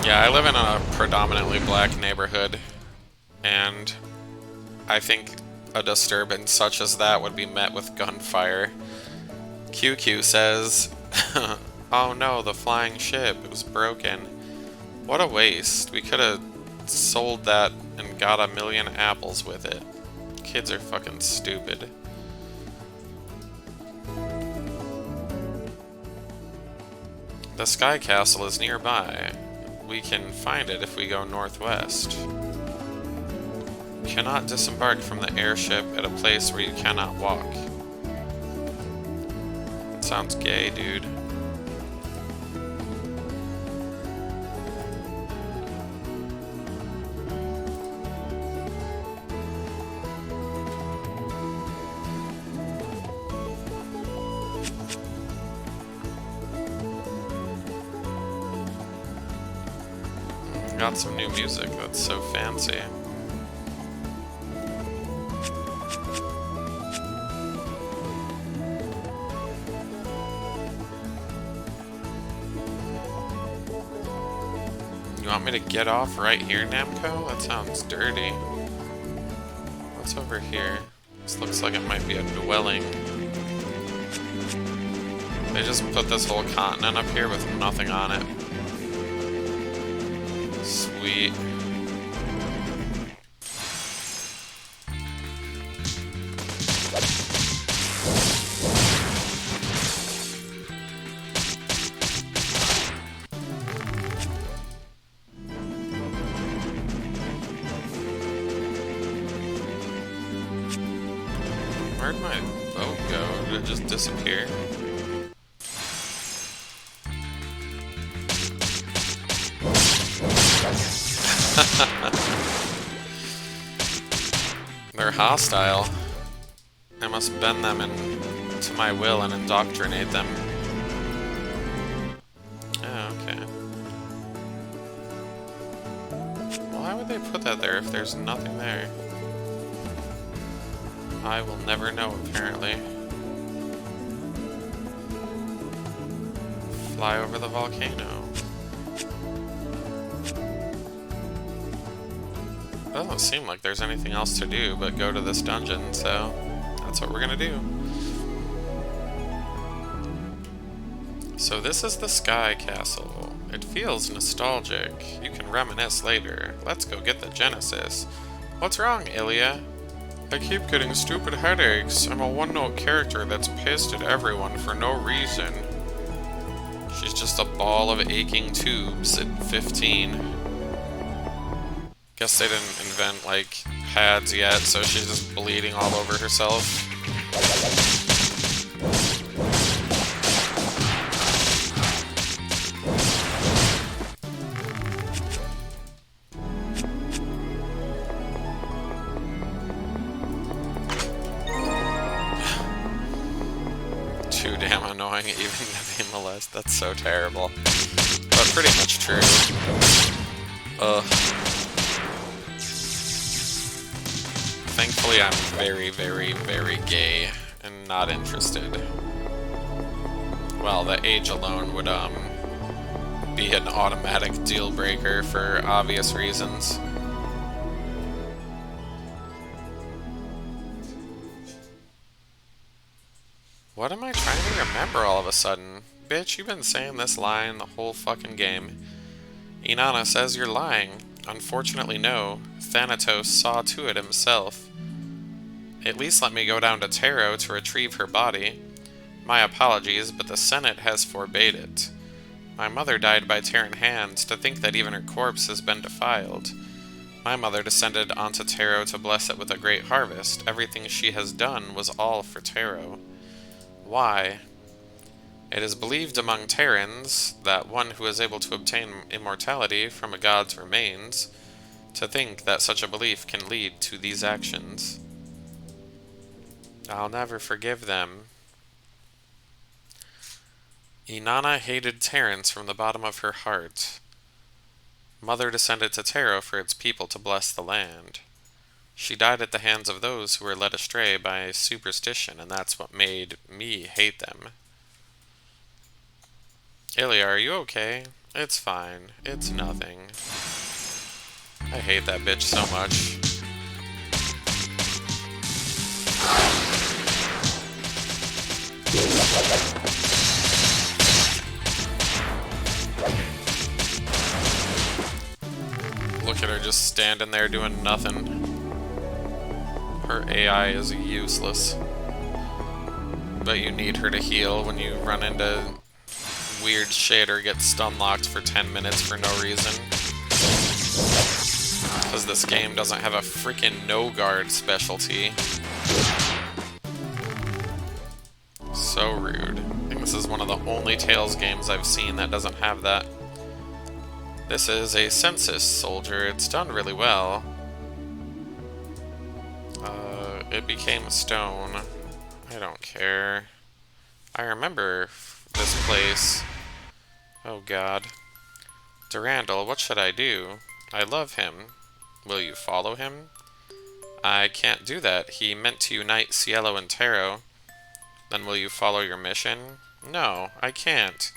Yeah, I live in a predominantly black neighborhood, and I think a disturbance such as that would be met with gunfire. QQ says, oh no, the flying ship, it was broken. What a waste. We could have sold that and got 1,000,000 apples with it. Kids are fucking stupid. The Sky Castle is nearby. We can find it if we go northwest. Cannot disembark from the airship at a place where you cannot walk. Sounds gay, dude. Got some new music, that's so fancy. You want me to get off right here, Namco? That sounds dirty. What's over here? This looks like it might be a dwelling. They just put this whole continent up here with nothing on it. Sweet. Where'd my boat go? Did it just disappear? They're hostile. I must bend them to my will and indoctrinate them. Oh, okay. Why would they put that there if there's nothing there? I will never know, apparently. Fly over the volcano. Doesn't seem like there's anything else to do but go to this dungeon, so that's what we're gonna do. So this is the Sky Castle. It feels nostalgic. You can reminisce later. Let's go get the Genesis. What's wrong, Ilya? I keep getting stupid headaches. I'm a one-note character that's pissed at everyone for no reason. She's just a ball of aching tubes at 15. Guess they didn't invent, like, pads yet, so she's just bleeding all over herself. damn annoying even to be molested. That's so terrible. But pretty much true. Ugh. Thankfully, I'm very, very, very gay and not interested. Well, the age alone would, be an automatic deal breaker for obvious reasons. What am I trying to remember all of a sudden? Bitch, you've been saying this line the whole fucking game. Inanna says you're lying. Unfortunately, no. Thanatos saw to it himself. At least let me go down to Tarot to retrieve her body. My apologies, but the Senate has forbade it. My mother died by Terran hands. To think that even her corpse has been defiled. My mother descended onto Tarot to bless it with a great harvest. Everything she has done was all for Tarot. Why? It is believed among Terrans that one who is able to obtain immortality from a god's remains, to think that such a belief can lead to these actions. I'll never forgive them. Inanna hated Terrans from the bottom of her heart. Mother descended to Tarot for its people to bless the land. She died at the hands of those who were led astray by superstition, and that's what made me hate them. Ilya, are you okay? It's fine. It's nothing. I hate that bitch so much. Look at her just standing there doing nothing. Her AI is useless. But you need her to heal when you run into weird shit or get stun locked for 10 minutes for no reason. Because this game doesn't have a freaking no-guard specialty. So rude. I think this is one of the only Tales games I've seen that doesn't have that. This is a census soldier. It's done really well. It became a stone. I don't care. I remember this place. Oh god. Durandal, what should I do? I love him. Will you follow him? I can't do that. He meant to unite Cielo and Tarot. Then will you follow your mission? No, I can't.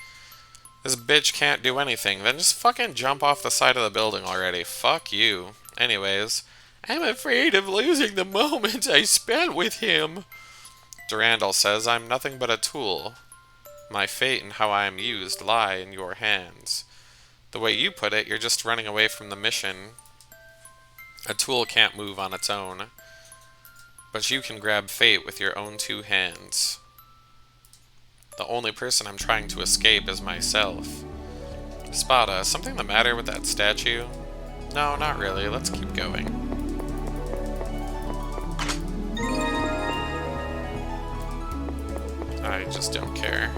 This bitch can't do anything. Then just fucking jump off the side of the building already. Fuck you. Anyways, I'm afraid of losing the moment I spent with him. Durandal says I'm nothing but a tool. My fate and how I am used lie in your hands. The way you put it, you're just running away from the mission. A tool can't move on its own. But you can grab fate with your own two hands. The only person I'm trying to escape is myself. Spada, is something the matter with that statue? No, not really. Let's keep going. I just don't care.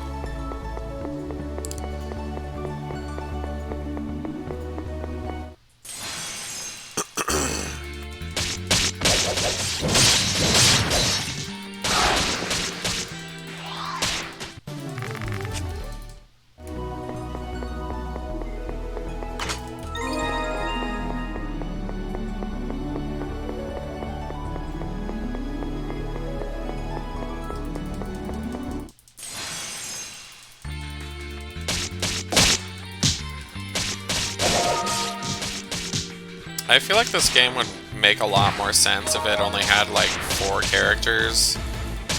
I feel like this game would make a lot more sense if it only had like 4 characters,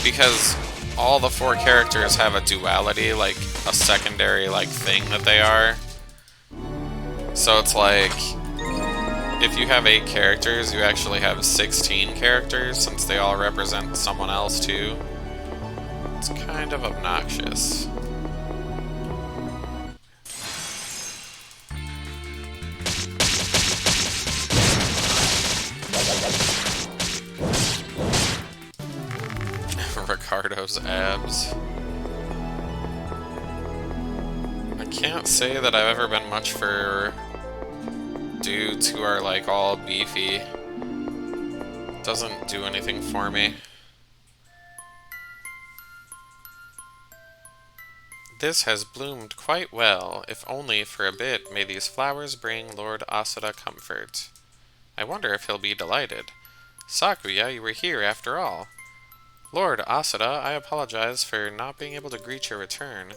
because all the 4 characters have a duality, like a secondary like thing that they are. So it's like, if you have 8 characters, you actually have 16 characters, since they all represent someone else too. It's kind of obnoxious. Ricardo's abs. I can't say that I've ever been much for dudes who are like all beefy. Doesn't do anything for me. This has bloomed quite well. If only for a bit, may these flowers bring Lord Asada comfort. I wonder if he'll be delighted. Sakuya, you were here after all. Lord Asada, I apologize for not being able to greet your return.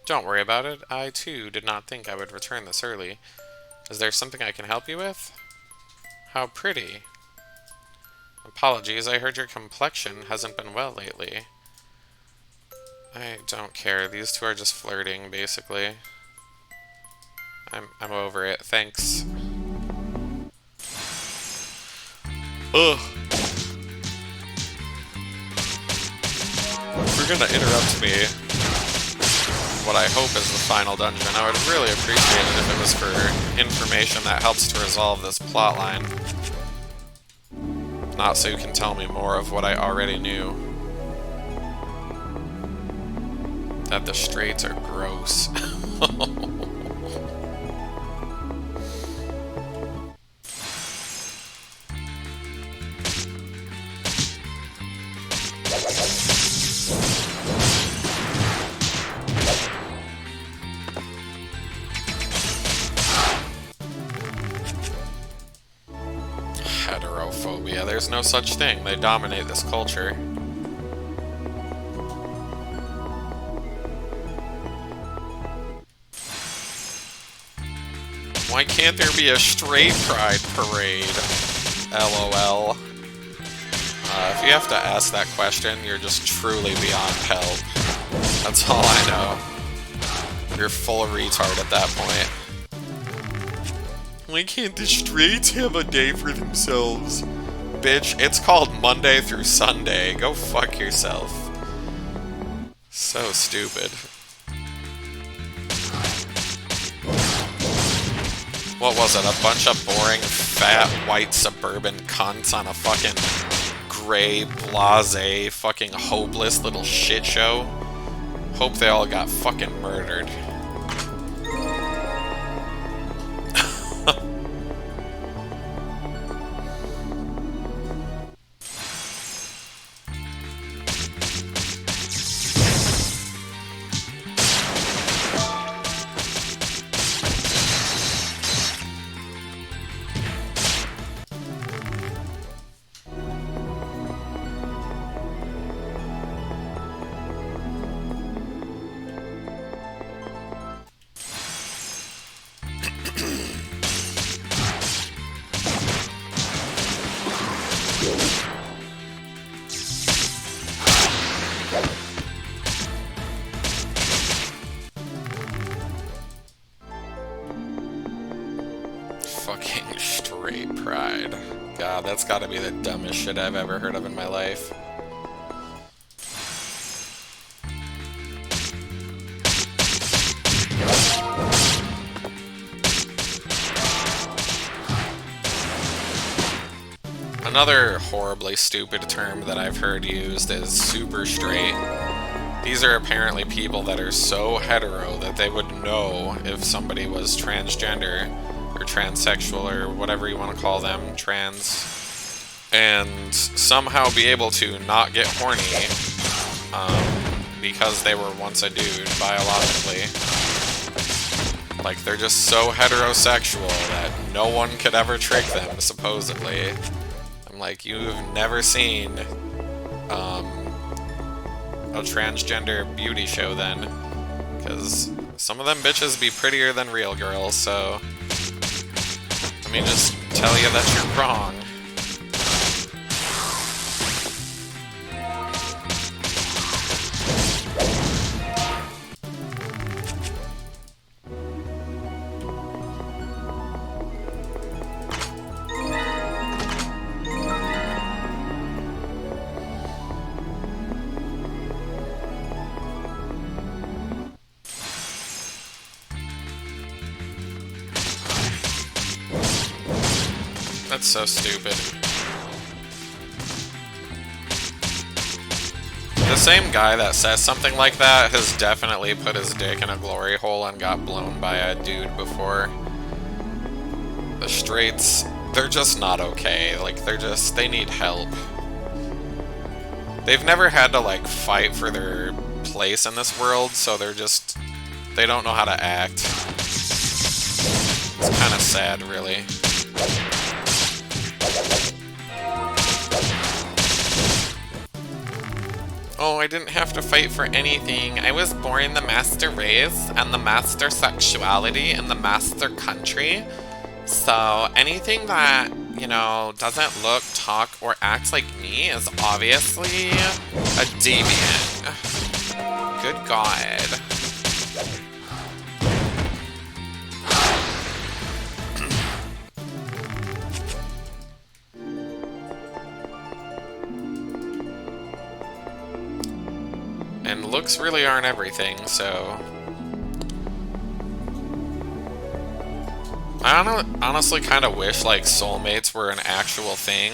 Don't worry about it. I, too, did not think I would return this early. Is there something I can help you with? How pretty. Apologies, I heard your complexion hasn't been well lately. I don't care. These two are just flirting, basically. I'm over it. Thanks. Ugh. If you're gonna interrupt me, what I hope is the final dungeon, I would really appreciate it if it was for information that helps to resolve this plotline. Not so you can tell me more of what I already knew. That the straights are gross. Heterophobia. There's no such thing. They dominate this culture. Why can't there be a straight pride parade? LOL. If you have to ask that question, you're just truly beyond help. That's all I know. You're full of retard at that point. Why can't the straights have a day for themselves? Bitch, it's called Monday through Sunday. Go fuck yourself. So stupid. What was it? A bunch of boring, fat, white suburban cunts on a fucking gray, blasé, fucking hopeless little shit show? Hope they all got fucking murdered. Fucking straight pride. God, that's gotta be the dumbest shit I've ever heard of in my life. Another horribly stupid term that I've heard used is super straight. These are apparently people that are so hetero that they would know if somebody was transgender or transsexual or whatever you want to call them, trans, and somehow be able to not get horny because they were once a dude biologically. Like, they're just so heterosexual that no one could ever trick them, supposedly. I'm like, you've never seen a transgender beauty show then, because some of them bitches be prettier than real girls, so let me just tell you that you're wrong. That's so stupid. The same guy that says something like that has definitely put his dick in a glory hole and got blown by a dude before. The straights, they're just not okay. Like, they need help. They've never had to, like, fight for their place in this world, so they don't know how to act. It's kind of sad, really. Oh, I didn't have to fight for anything. I was born the master race and the master sexuality in the master country. So anything that, you know, doesn't look, talk, or act like me is obviously a deviant. Good God. And looks really aren't everything, so... I honestly kind of wish, like, soulmates were an actual thing.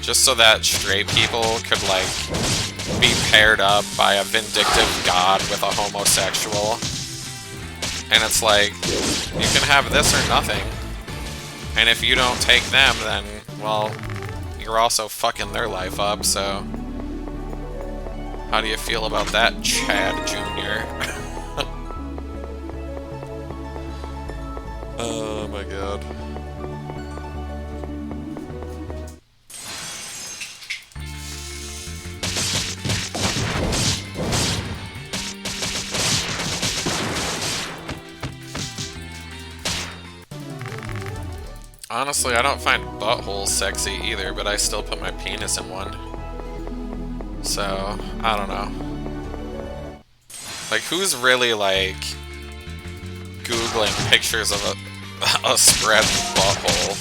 Just so that straight people could, like, be paired up by a vindictive god with a homosexual. And it's like, you can have this or nothing. And if you don't take them, then, well, you're also fucking their life up, so... How do you feel about that, Chad Jr.? Oh my god. Honestly, I don't find buttholes sexy either, but I still put my penis in one. So, I don't know. Like, who's really, like, Googling pictures of a spread butthole?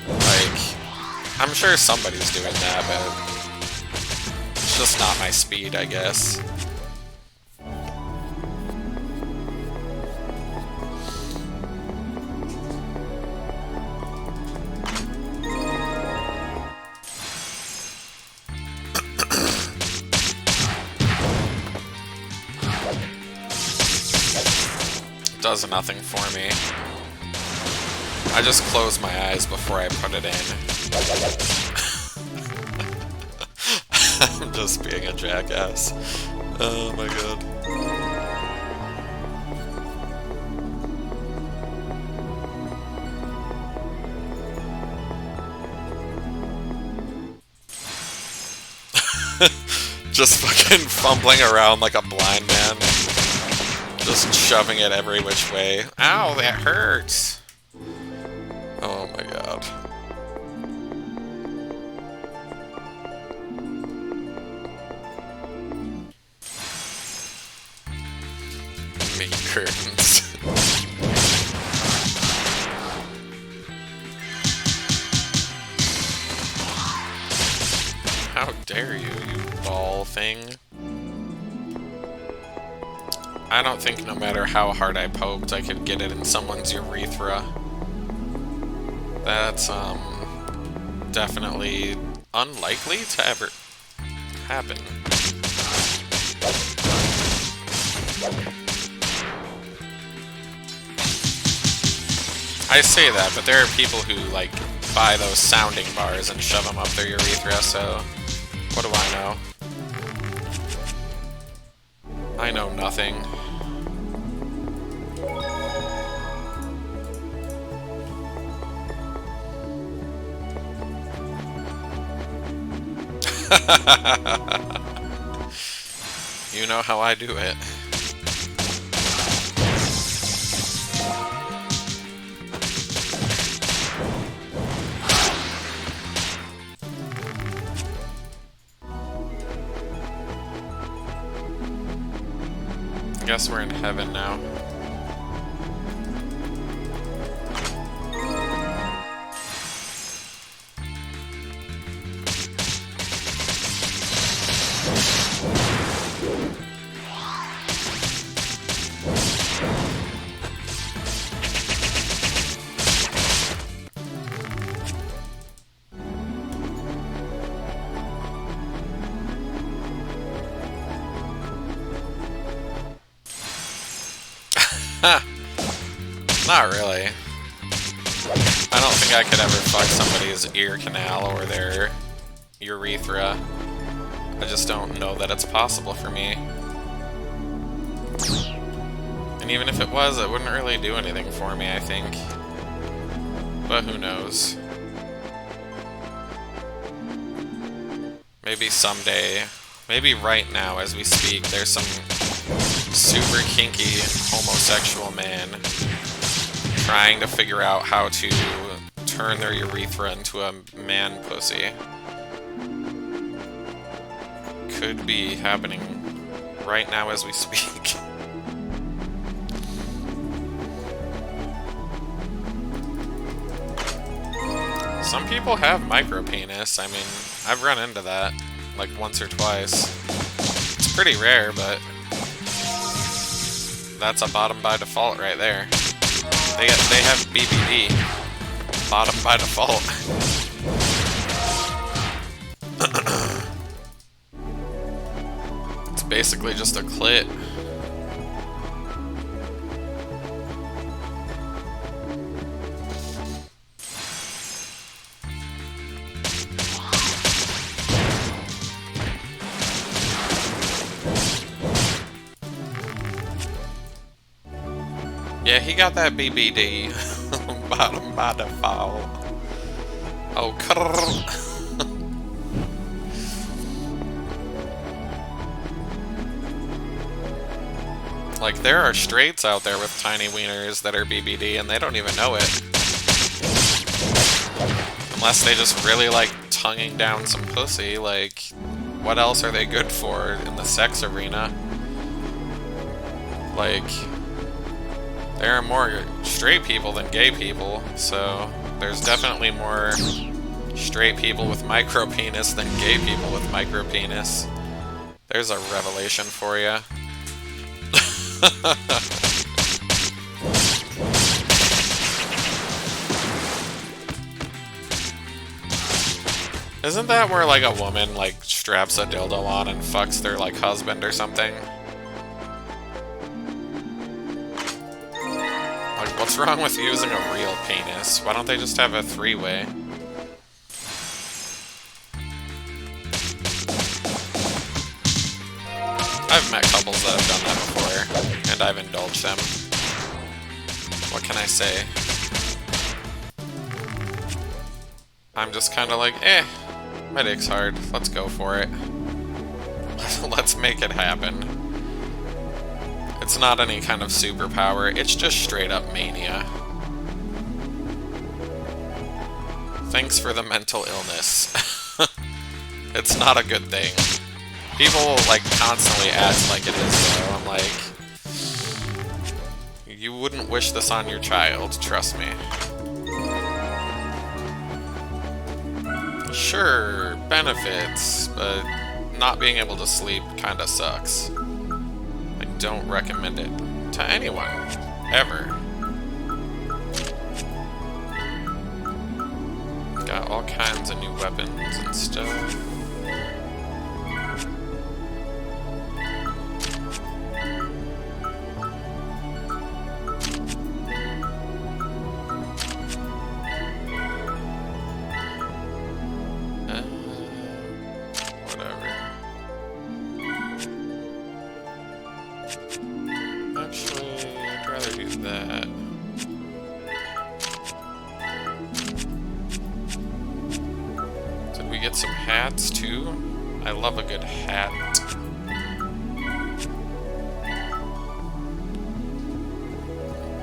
Like, I'm sure somebody's doing that, but it's just not my speed, I guess. Does nothing for me. I just close my eyes before I put it in. I'm just being a jackass. Oh my god. Just fucking fumbling around like a blind man. Just shoving it every which way. Ow, that hurts! Oh my god. Meat curtains. How dare you, you ball thing. I don't think no matter how hard I poked, I could get it in someone's urethra. That's, definitely unlikely to ever happen. I say that, but there are people who, like, buy those sounding bars and shove them up their urethra, so what do I know? I know nothing. You know how I do it. Guess we're in heaven now. Not really. I don't think I could ever fuck somebody's ear canal or their urethra. I just don't know that it's possible for me. And even if it was, it wouldn't really do anything for me, I think. But who knows? Maybe someday, maybe right now as we speak, there's some super kinky homosexual man trying to figure out how to turn their urethra into a man pussy. Could be happening right now as we speak. Some people have micropenis. I mean, I've run into that like once or twice. It's pretty rare, but that's a bottom by default right there. They have BBD. Bottom by default. It's basically just a clit. Yeah, he got that BBD. Bottom by default. Oh, like, there are straights out there with tiny wieners that are BBD and they don't even know it. Unless they just really like tonguing down some pussy, like, what else are they good for in the sex arena? Like, there are more straight people than gay people, so there's definitely more straight people with micropenis than gay people with micropenis. There's a revelation for you. Isn't that where like a woman like straps a dildo on and fucks their like husband or something? What's wrong with using a real penis? Why don't they just have a three-way? I've met couples that have done that before, and I've indulged them. What can I say? I'm just kind of like, my dick's hard. Let's go for it. Let's make it happen. It's not any kind of superpower, it's just straight up mania. Thanks for the mental illness. It's not a good thing. People, like, constantly act like it is, though. I'm like, you wouldn't wish this on your child, trust me. Sure, benefits, but not being able to sleep kinda sucks. Don't recommend it to anyone, ever. Got all kinds of new weapons and stuff. Some hats too. I love a good hat.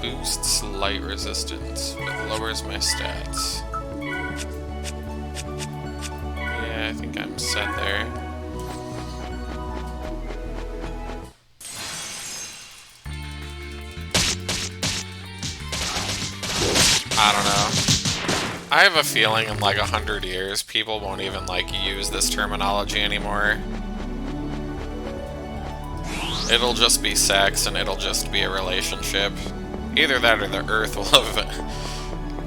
Boosts light resistance, but lowers my stats. Yeah, I think I'm set there. I don't know. I have a feeling in like 100 years, people won't even like use this terminology anymore. It'll just be sex and it'll just be a relationship. Either that or the Earth will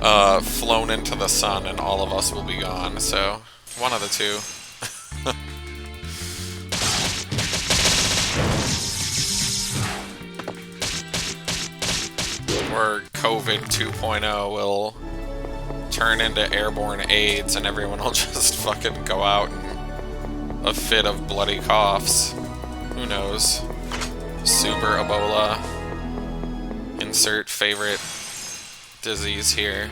have flown into the sun and all of us will be gone, so one of the two. Or COVID 2.0 will turn into airborne AIDS and everyone will just fucking go out in a fit of bloody coughs. Who knows? Super Ebola. Insert favorite disease here.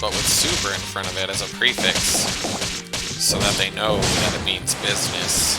But with super in front of it as a prefix, so that they know that it means business.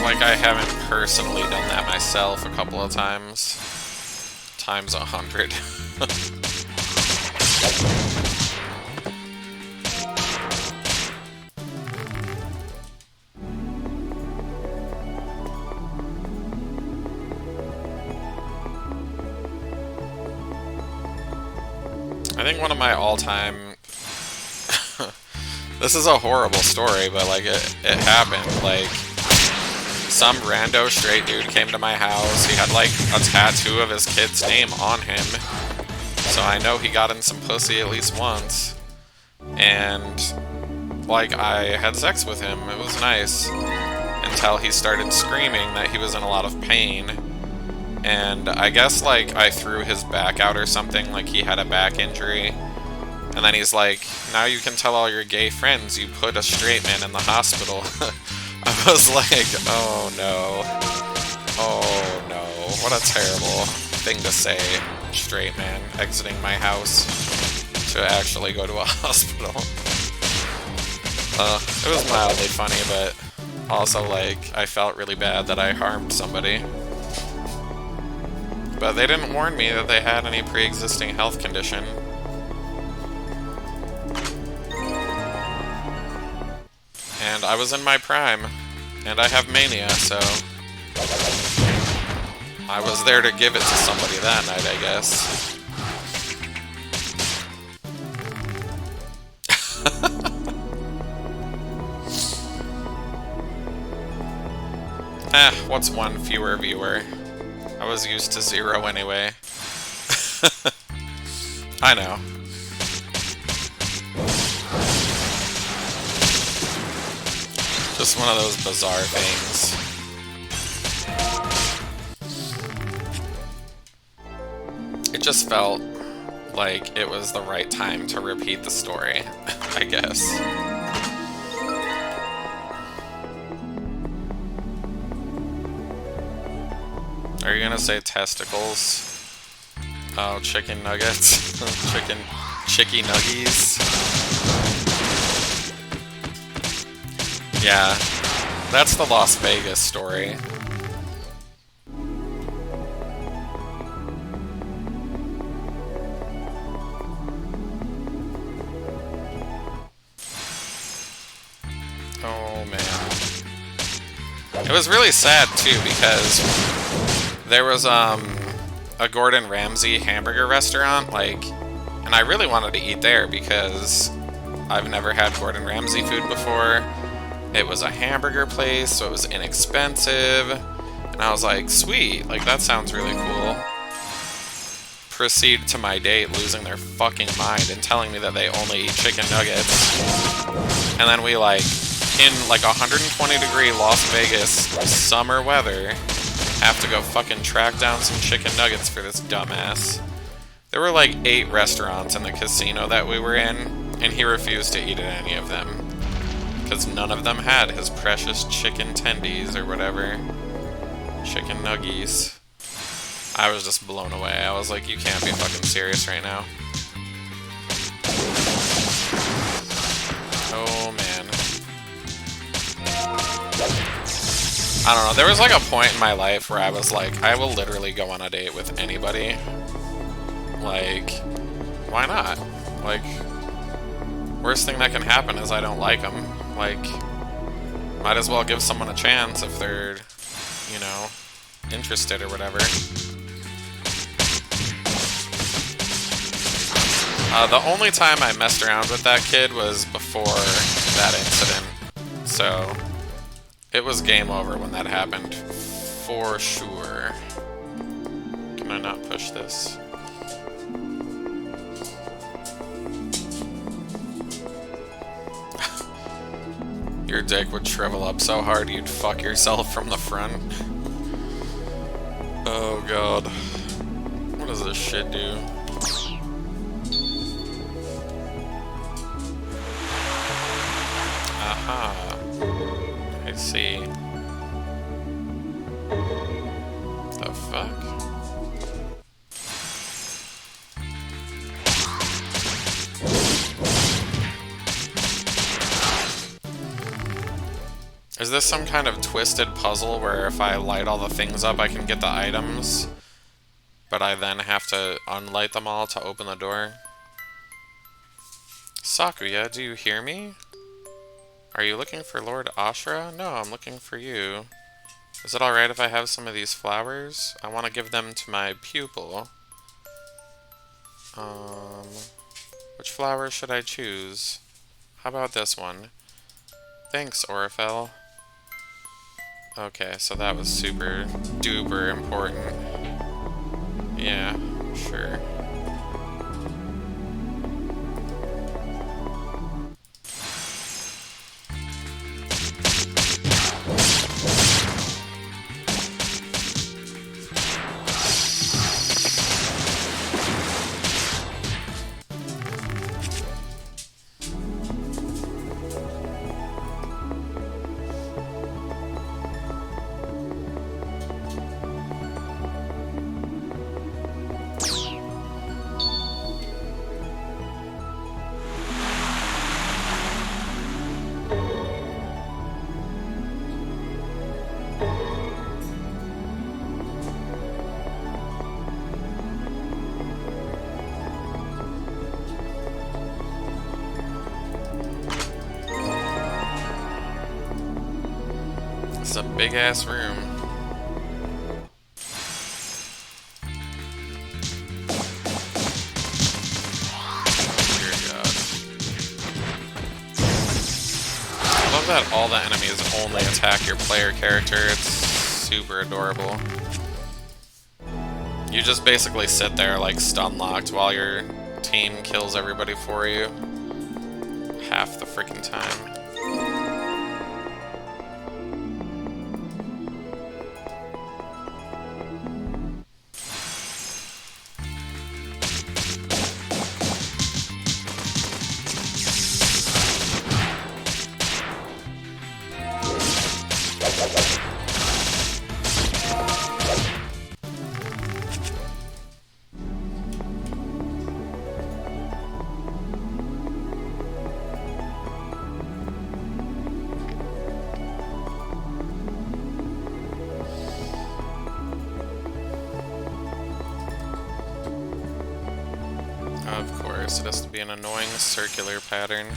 Like, I haven't personally done that myself a couple of times. Times 100. I think one of my all-time... This is a horrible story, but, like, it happened. Like, some rando straight dude came to my house. He had, like, a tattoo of his kid's name on him. So I know he got in some pussy at least once. And, like, I had sex with him. It was nice. Until he started screaming that he was in a lot of pain. And I guess, like, I threw his back out or something, like he had a back injury. And then he's like, now you can tell all your gay friends you put a straight man in the hospital. I was like, oh no. Oh no. What a terrible thing to say. Straight man exiting my house to actually go to a hospital. It was mildly funny, but also, like, I felt really bad that I harmed somebody. But they didn't warn me that they had any pre-existing health condition. And I was in my prime, and I have mania, so I was there to give it to somebody that night, I guess. What's one fewer viewer? I was used to 0 anyway. I know. Just one of those bizarre things. It just felt like it was the right time to repeat the story, I guess. Are you gonna say testicles? Oh, chicken nuggets. Chicky nuggies. Yeah, that's the Las Vegas story. Oh man. It was really sad too because there was a Gordon Ramsay hamburger restaurant, like, and I really wanted to eat there because I've never had Gordon Ramsay food before. It was a hamburger place, so it was inexpensive, and I was like, sweet, like, that sounds really cool. Proceed to my date losing their fucking mind and telling me that they only eat chicken nuggets. And then we, like, in like 120-degree Las Vegas summer weather, have to go fucking track down some chicken nuggets for this dumbass. There were like 8 restaurants in the casino that we were in, and he refused to eat at any of them. Because none of them had his precious chicken tendies or whatever. Chicken nuggies. I was just blown away. I was like, you can't be fucking serious right now. Oh man. I don't know, there was like a point in my life where I was like, I will literally go on a date with anybody. Like, why not? Like, worst thing that can happen is I don't like them. Like, might as well give someone a chance if they're, you know, interested or whatever. The only time I messed around with that kid was before that incident. So It was game over when that happened. For sure. Can I not push this? Your dick would shrivel up so hard you'd fuck yourself from the front. Oh god. What does this shit do? Aha. I see. The fuck? Is this some kind of twisted puzzle where if I light all the things up I can get the items, but I then have to unlight them all to open the door? Sakuya, do you hear me? Are you looking for Lord Ashura? No, I'm looking for you. Is it alright if I have some of these flowers? I want to give them to my pupil. Which flower should I choose? How about this one? Thanks, Orifel. Okay, so that was super duper important. Yeah, sure. It's a big ass room. Dear God. I love that all the enemies only attack your player character. It's super adorable. You just basically sit there like stun locked while your team kills everybody for you. Half the freaking time. Of course, it has to be an annoying circular pattern.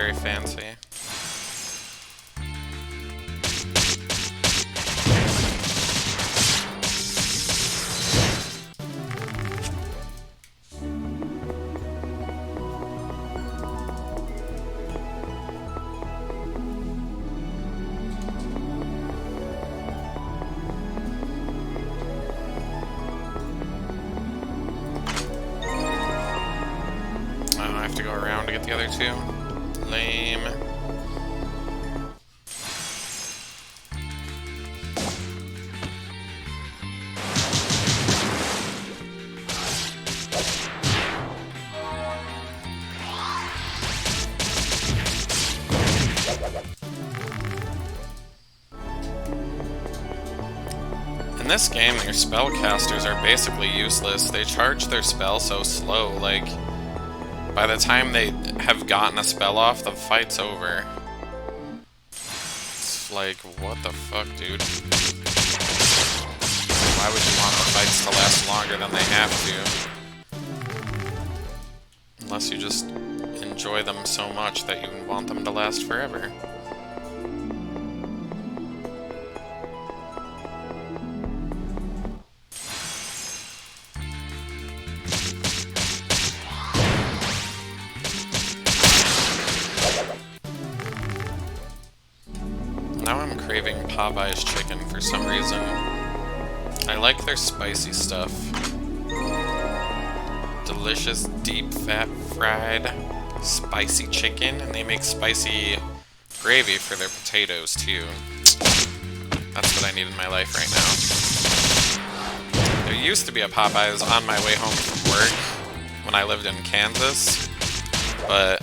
very fancy. To go around to get the other two. Lame. In this game, your spellcasters are basically useless. They charge their spell so slow, like, by the time they have gotten a spell off, the fight's over. It's like, what the fuck, dude? Why would you want the fights to last longer than they have to? Unless you just enjoy them so much that you want them to last forever. Now I'm craving Popeye's chicken for some reason. I like their spicy stuff. Delicious, deep, fat, fried, spicy chicken, and they make spicy gravy for their potatoes too. That's what I need in my life right now. There used to be a Popeye's on my way home from work when I lived in Kansas, but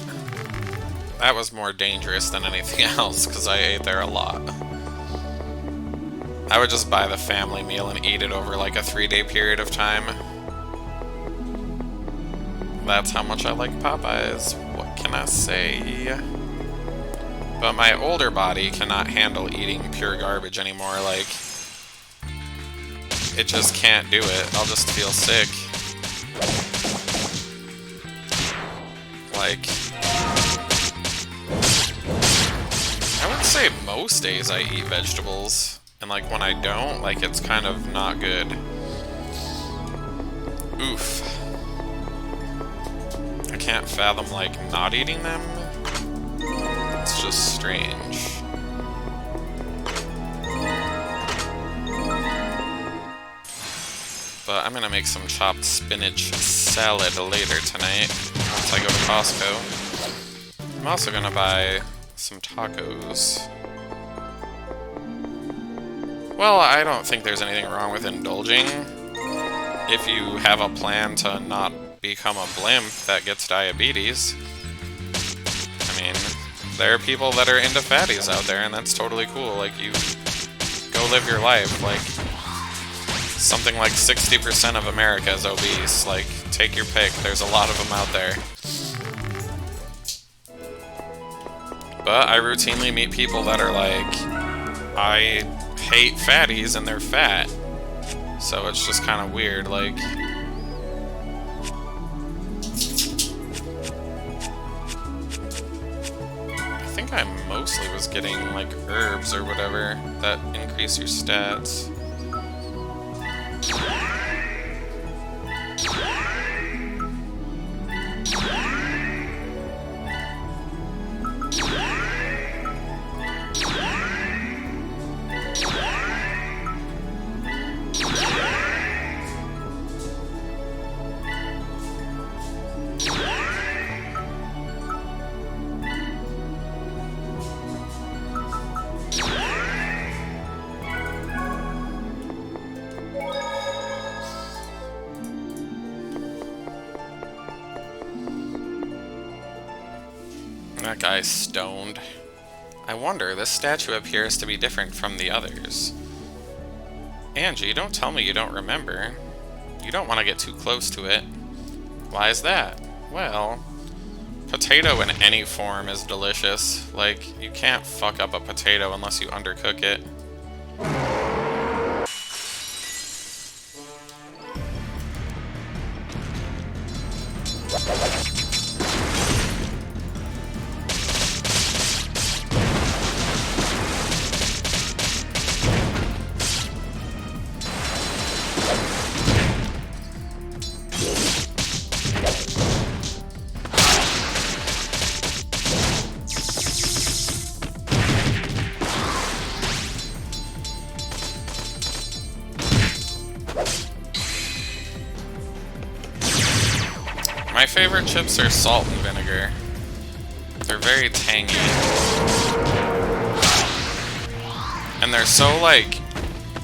that was more dangerous than anything else, because I ate there a lot. I would just buy the family meal and eat it over like a 3-day period of time. That's how much I like Popeyes. What can I say? But my older body cannot handle eating pure garbage anymore. Like, it just can't do it. I'll just feel sick. Like, I would say most days I eat vegetables, and like when I don't, like it's kind of not good. Oof. I can't fathom like not eating them. It's just strange. But I'm gonna make some chopped spinach salad later tonight once I go to Costco. I'm also gonna buy some tacos. Well, I don't think there's anything wrong with indulging if you have a plan to not become a blimp that gets diabetes. I mean, there are people that are into fatties out there, and that's totally cool. Like, you go live your life. Like, something like 60% of America is obese. Like, take your pick. There's a lot of them out there. But I routinely meet people that are like, I hate fatties and they're fat. So it's just kind of weird, like... I think I mostly was getting, like, herbs or whatever that increase your stats. That guy's stoned. I wonder, this statue appears to be different from the others. Angie, don't tell me you don't remember. You don't want to get too close to it. Why is that? Well, potato in any form is delicious. Like, you can't fuck up a potato unless you undercook it. My favorite chips are salt and vinegar. They're very tangy. And they're so, like,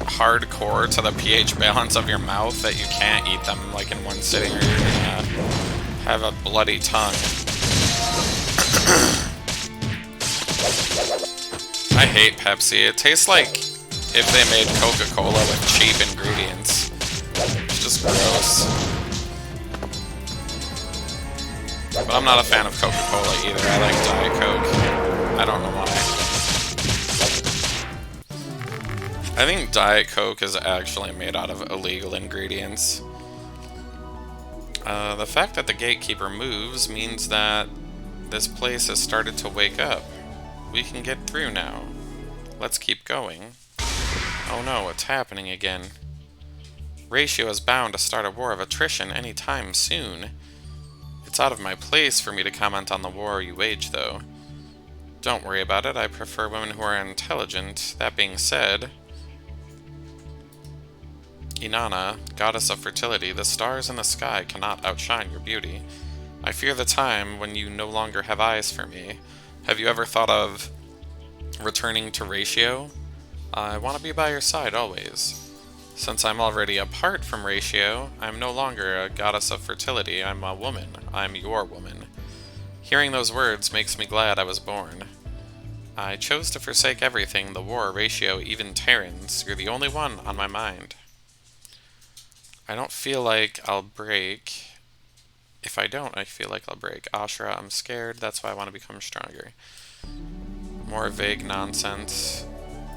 hardcore to the pH balance of your mouth that you can't eat them, like, in one sitting or you're gonna have a bloody tongue. I hate Pepsi. It tastes like if they made Coca-Cola with cheap ingredients. It's just gross. But I'm not a fan of Coca-Cola either. I like Diet Coke. I don't know why. I think Diet Coke is actually made out of illegal ingredients. The fact that the gatekeeper moves means that this place has started to wake up. We can get through now. Let's keep going. Oh no, what's happening again? Ratio is bound to start a war of attrition any time soon. It's out of my place for me to comment on the war you wage, though. Don't worry about it, I prefer women who are intelligent. That being said... Inanna, goddess of fertility, the stars in the sky cannot outshine your beauty. I fear the time when you no longer have eyes for me. Have you ever thought of returning to Ratio? I want to be by your side always. Since I'm already apart from Ratio, I'm no longer a goddess of fertility, I'm a woman. I'm your woman. Hearing those words makes me glad I was born. I chose to forsake everything, the war, Ratio, even Terrans. You're the only one on my mind. I don't feel like I'll break. If I don't, I feel like I'll break. Ashra, I'm scared, that's why I want to become stronger. More vague nonsense.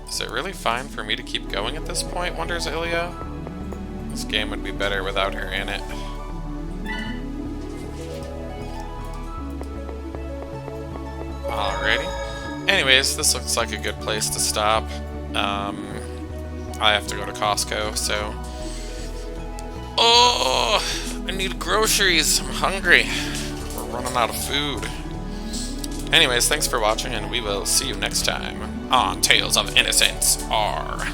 Is it really fine for me to keep going at this point, wonders Ilya? This game would be better without her in it. Alrighty. Anyways, this looks like a good place to stop. I have to go to Costco, so... Oh, I need groceries. I'm hungry. We're running out of food. Anyways, thanks for watching, and we will see you next time on Tales of Innocence R.